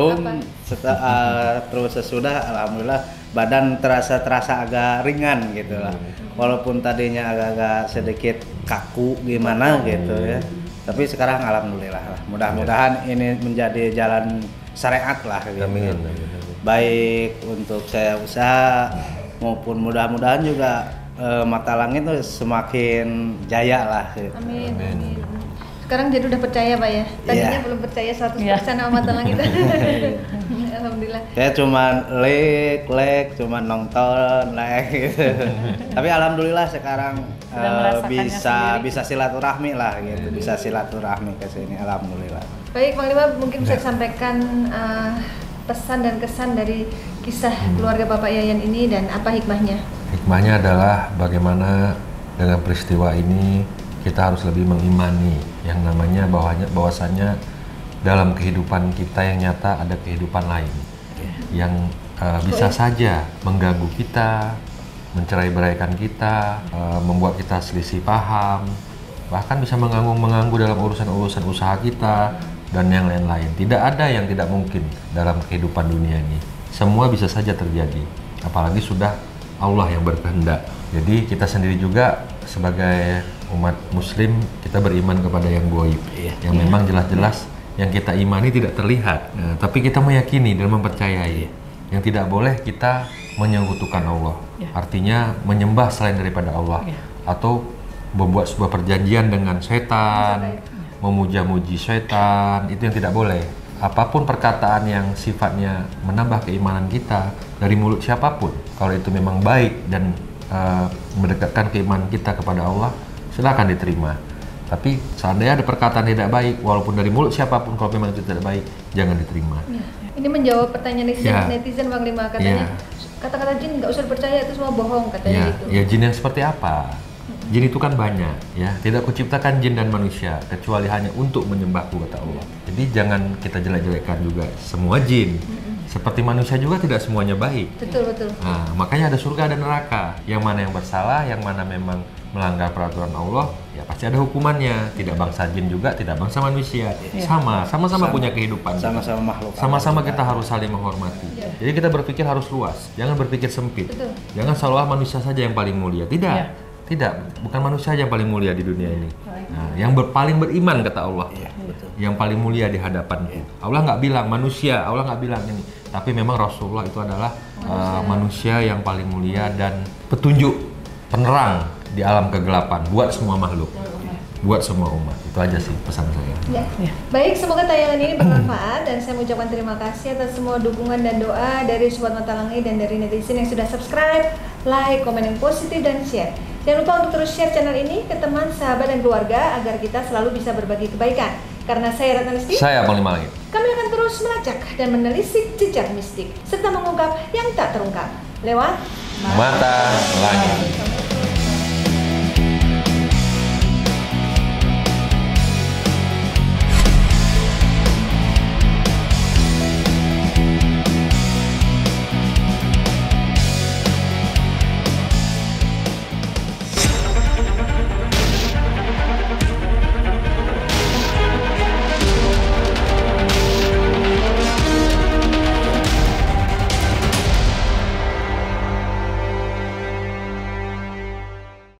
terus sesudah alhamdulillah badan terasa agak ringan gitu lah. Walaupun tadinya agak-agak sedikit kaku gimana gitu ya. Tapi sekarang alhamdulillah lah. Mudah-mudahan ini menjadi jalan syariat lah gitu. Amin. Baik untuk saya usaha maupun mudah-mudahan juga Mata Langit tuh semakin jaya lah gitu. Amin. Sekarang jadi udah percaya Pak ya? Tadinya belum percaya 100% sama Mata Langit. Alhamdulillah. Saya cuma cuma nonton gitu. Tapi alhamdulillah sekarang bisa silaturahmi lah gitu. Bisa silaturahmi ke sini, alhamdulillah. Baik, Panglima, mungkin bisa disampaikan pesan dan kesan dari kisah keluarga Bapak Yayan ini dan apa hikmahnya? Hikmahnya adalah bagaimana dengan peristiwa ini kita harus lebih mengimani yang namanya bahwasannya dalam kehidupan kita yang nyata ada kehidupan lain yang bisa saja mengganggu kita, mencerai-beraikan kita, membuat kita selisih paham, bahkan bisa mengganggu dalam urusan-urusan usaha kita dan yang lain-lain. Tidak ada yang tidak mungkin dalam kehidupan dunia ini. Semua bisa saja terjadi, apalagi sudah Allah yang berkehendak. Jadi kita sendiri juga sebagai umat muslim, kita beriman kepada yang gaib, yang memang jelas-jelas yang kita imani tidak terlihat. Nah, tapi kita meyakini dan mempercayai. Yang tidak boleh kita menyekutukan Allah. Artinya menyembah selain daripada Allah. Atau membuat sebuah perjanjian dengan setan, memuja-muji setan, itu yang tidak boleh. Apapun perkataan yang sifatnya menambah keimanan kita dari mulut siapapun, kalau itu memang baik dan mendekatkan keimanan kita kepada Allah, silakan diterima. Tapi seandainya ada perkataan tidak baik, walaupun dari mulut siapapun, kalau memang itu tidak baik, jangan diterima. Ini menjawab pertanyaan netizen Bang Lima, katanya kata-kata jin nggak usah dipercaya, itu semua bohong katanya gitu. Ya, jin yang seperti apa? Jin itu kan banyak, ya. Tidak kuciptakan jin dan manusia kecuali hanya untuk menyembahku, kata Allah. Jadi jangan kita jelek-jelekkan juga semua jin. Seperti manusia juga tidak semuanya baik. Betul. Nah, makanya ada surga dan neraka. Yang mana yang bersalah, yang mana memang melanggar peraturan Allah, ya pasti ada hukumannya. Tidak bangsa jin juga, tidak bangsa manusia. Sama-sama punya kehidupan. Sama-sama makhluk. Sama-sama kita harus saling menghormati. Jadi kita berpikir harus luas, jangan berpikir sempit. Betul. Jangan seolah manusia saja yang paling mulia. Tidak, bukan manusia saja yang paling mulia di dunia ini. Nah, yang paling beriman, kata Allah, yang paling mulia di hadapanku. Allah nggak bilang manusia, Allah nggak bilang ini. Tapi memang Rasulullah itu adalah manusia yang paling mulia dan petunjuk, penerang di alam kegelapan buat semua makhluk, buat semua umat. Itu aja sih pesan saya. Baik, semoga tayangan ini bermanfaat dan saya mengucapkan terima kasih atas semua dukungan dan doa dari Sobat Mata Langit dan dari netizen yang sudah subscribe, like, komen yang positif dan share. Jangan lupa untuk terus share channel ini ke teman, sahabat, dan keluarga agar kita selalu bisa berbagi kebaikan. Karena saya Ratna Listi, saya Bang Lima Langit. Kami akan terus melacak dan menelisik jejak mistik serta mengungkap yang tak terungkap lewat Mata Langit.